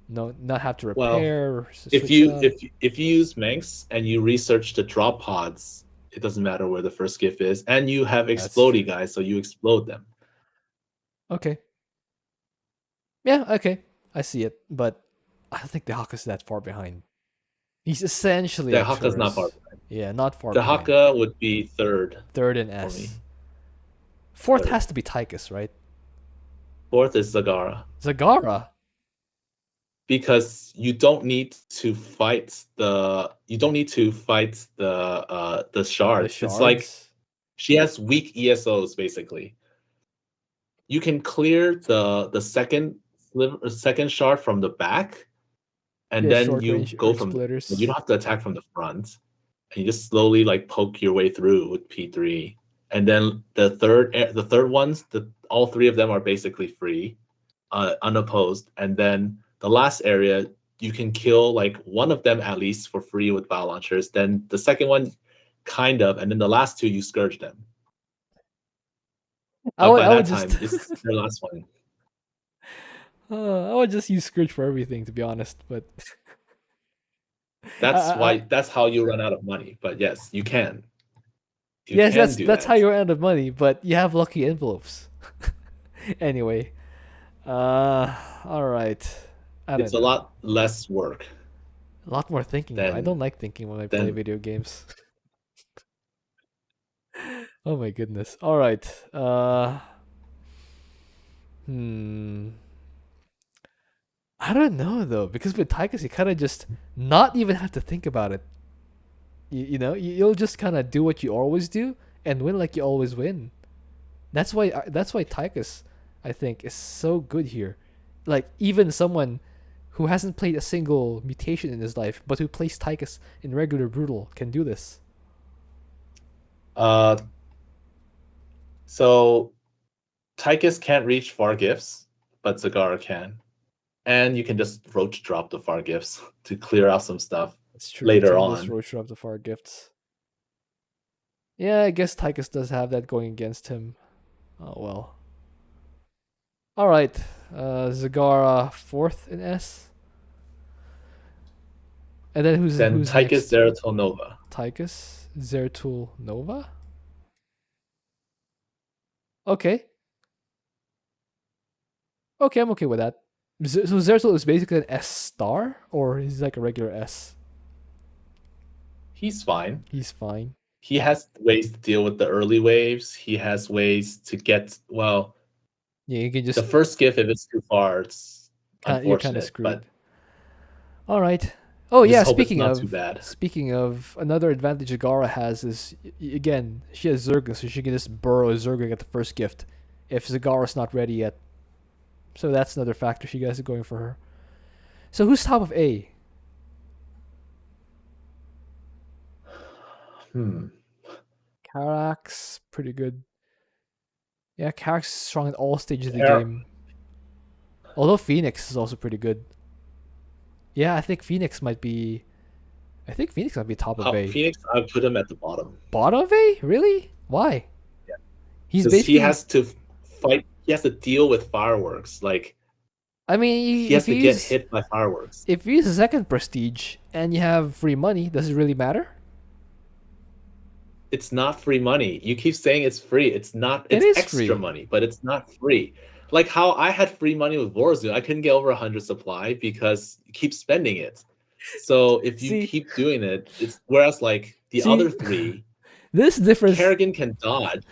no, not have to Well, repair or if switch you up. if you use Minx and you research the drop pods, it doesn't matter where the first gift is, and you have That's explodey true. guys, so you explode them. Okay. Yeah. Okay. I see it, but I don't think the Hawk is that far behind. He's essentially Dehaka's not far Arcturus. behind. Yeah, not far behind. Dehaka would be third Third in for me. S. Fourth Third. has to be Tychus, right? Fourth is Zagara. Zagara. Because you don't need to fight the The shards. It's like shards. she has weak ESOs basically. You can clear the second shard from the back, and Yeah, then short you range go Earth from you splitters. don't have to attack from the front, and you just slowly like poke your way through with P3. And then the third ones, all three of them are basically free, unopposed. And then the last area, you can kill like one of them at least for free with bow launchers. Then the second one, kind of, and then the last two you scourge them. But by I would that just time, it's their last one. I would just use Scourge for everything, to be honest. But That's I, why that's how you run out of money. But yes, you can. You yes, can do that's how that. you run out of money. But you have lucky envelopes. Anyway, all right. I It's don't a know. lot less work A lot more thinking though. I than don't like thinking when I play than video games. Oh my goodness. All right. Hmm. I don't know though, because with Tychus you kind of just not even have to think about it. You know, you'll just kind of do what you always do and win like you always win. That's why Tychus, I think, is so good here. Like even someone who hasn't played a single mutation in his life, but who plays Tychus in regular brutal can do this. uh so Tychus can't reach far gifts, but Zagara can. And you can just roach drop the far gifts to clear out some stuff It's true. You later can just on. roach up the far gifts. Yeah, I guess Tychus does have that going against him. Oh well. All right. Zagara fourth in S. And then Then who's Tychus next? Zeratul Nova. Tychus, Zeratul, Nova. Okay, okay, I'm okay with that. So Zeratul is basically an S star, or he's like a regular S. He's fine. He's fine. He has ways to deal with the early waves. He has ways to get, well, Yeah, you can the just first gift, if it's too far, it's you're kind of unfortunate, but screwed. All right. Oh I just yeah, hope it's not too bad. speaking of another advantage Zagara has is again she has Zerg, so she can just burrow a Zerg at the first gift if Zagara's not ready yet. So that's another factor she guys are going for her. So who's top of A? Karax, pretty good. Yeah, Karax is strong in all stages of the Kar- game. Although Phoenix is also pretty good. Yeah, I think Phoenix might be. I think Phoenix might be top of A. Phoenix, I put him at the bottom. Bottom of A? Really? Why? Yeah. He's Because he basically. has to fight. He has to deal with fireworks. Like I mean, he has to get hit by fireworks. if you use a second prestige and you have free money, does it really matter? It's not free money. You keep saying it's free. It's not. It It's is extra free. money, but it's not free. Like how I had free money with Vorazun, I couldn't get over 100 supply because you keep spending it. So if you See, keep doing it, it's whereas like the See, other three, this difference. Kerrigan can dodge.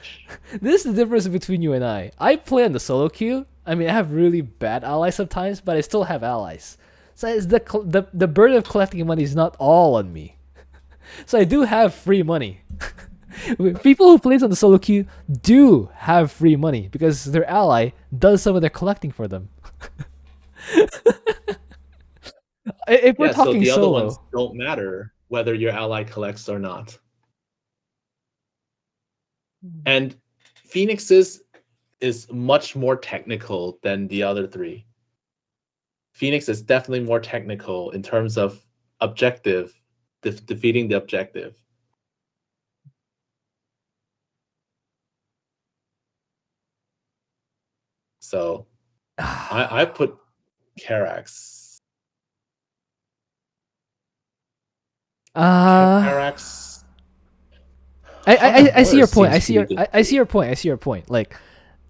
This is the difference between you and I. I play on the solo queue. I mean, I have really bad allies sometimes, but I still have allies. So it's the burden of collecting money is not all on me. So I do have free money. People who plays on the solo queue do have free money because their ally does some of their collecting for them. If we're Yeah, so talking the other ones solo, don't matter whether your ally collects or not. And Phoenix's is much more technical than the other three. Phoenix is definitely more technical in terms of objective, defeating the objective. So I put Karax. Karax. I see your point. seems to be I see your point. I see your point. Like,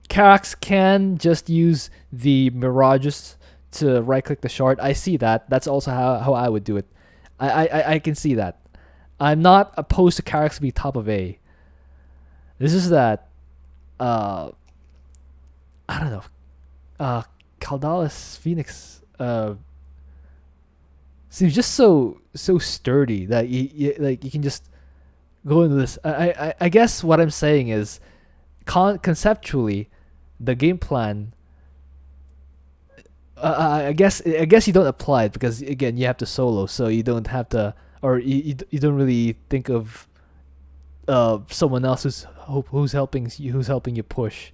Karax can just use the mirages to right click the shard. I see that. That's also how I would do it. I can see that. I'm not opposed to Karax being top of A. This is that I don't know. Caldalis Phoenix seems just so sturdy that you can just go into this. I guess what I'm saying is conceptually the game plan. I guess you don't apply it because again you have to solo, so you don't have to, or you don't really think of someone else who's helping you push,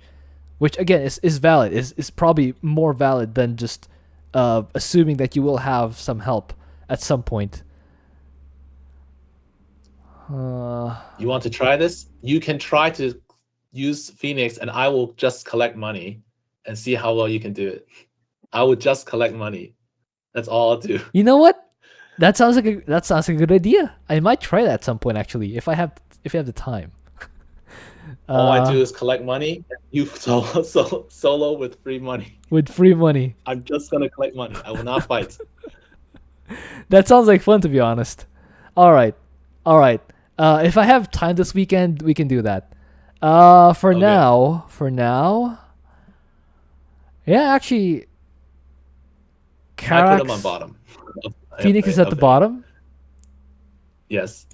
which again is valid. Is probably more valid than just assuming that you will have some help at some point. You want to try this? You can try to use Phoenix, and I will just collect money and see how well you can do it. I would just collect money. That's all I'll do. You know what? That sounds like a good idea. I might try that at some point actually, if I have the time. All I do is collect money. You solo with free money. With free money. I'm just gonna collect money. I will not fight. That sounds like fun, to be honest. All right. If I have time this weekend, we can do that. For now. Yeah, actually, Karax, I put him on bottom. Phoenix is at the bottom. Yes,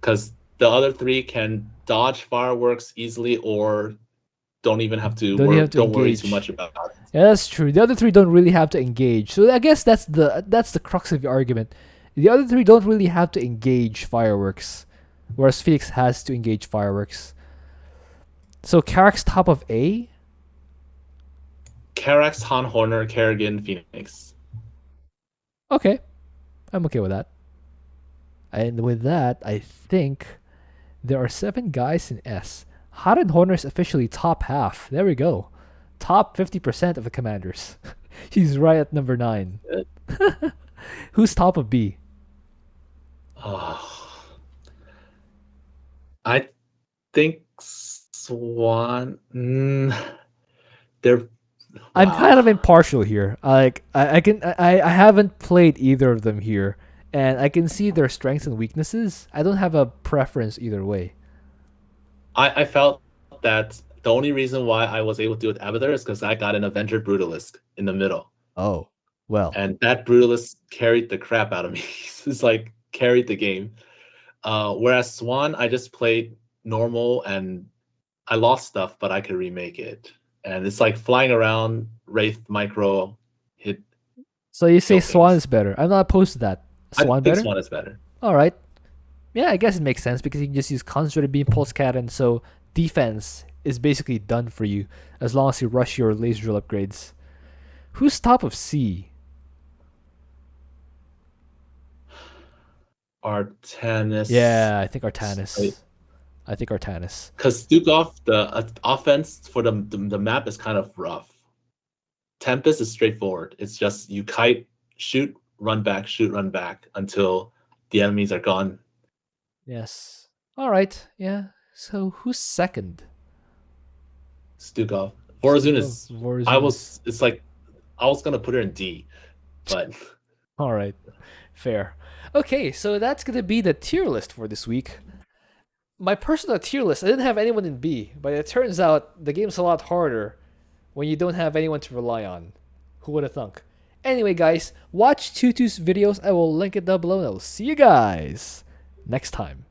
because the other three can dodge fireworks easily, or don't even have to. Don't worry too much about it. Yeah, that's true. The other three don't really have to engage. So I guess that's the crux of your argument. The other three don't really have to engage fireworks, whereas Phoenix has to engage fireworks. So Karax top of A. Karax, Han Horner, Kerrigan, Phoenix. Okay, I'm okay with that. And with that, I think there are 7 guys in S. Han Horner is officially top half. There we go. Top 50% of the commanders. He's right at number 9. Who's top of B? I think Swann. They're. I'm kind of impartial here. I haven't played either of them here, and I can see their strengths and weaknesses. I don't have a preference either way. I felt that the only reason why I was able to do it with Abathur is because I got an Avenger Brutalist in the middle. Oh, well. And that Brutalist carried the crap out of me. It's like carried the game. Whereas Swann, I just played normal and I lost stuff, but I could remake it. And it's like flying around, Wraith, Micro, hit. So you say Swann is better. I'm not opposed to that. Swann better? Swann is better. All right. Yeah, I guess it makes sense because you can just use concentrated beam pulse cannon, so defense is basically done for you as long as you rush your laser drill upgrades. Who's top of C? Artanis. Yeah, I think Artanis. I think Artanis. Because Stukov, the offense for the map is kind of rough. Tempest is straightforward. It's just you kite, shoot, run back, until the enemies are gone. Yes. All right. Yeah. So who's second? Stukov. Vorazun is. Vorazun. It's like I was gonna put her in D, but All right. Fair. Okay, so that's gonna be the tier list for this week. My personal tier list, I didn't have anyone in B, but it turns out the game's a lot harder when you don't have anyone to rely on. Who would have thunk? Anyway, guys, watch Twotuu's videos. I will link it down below, and I will see you guys next time.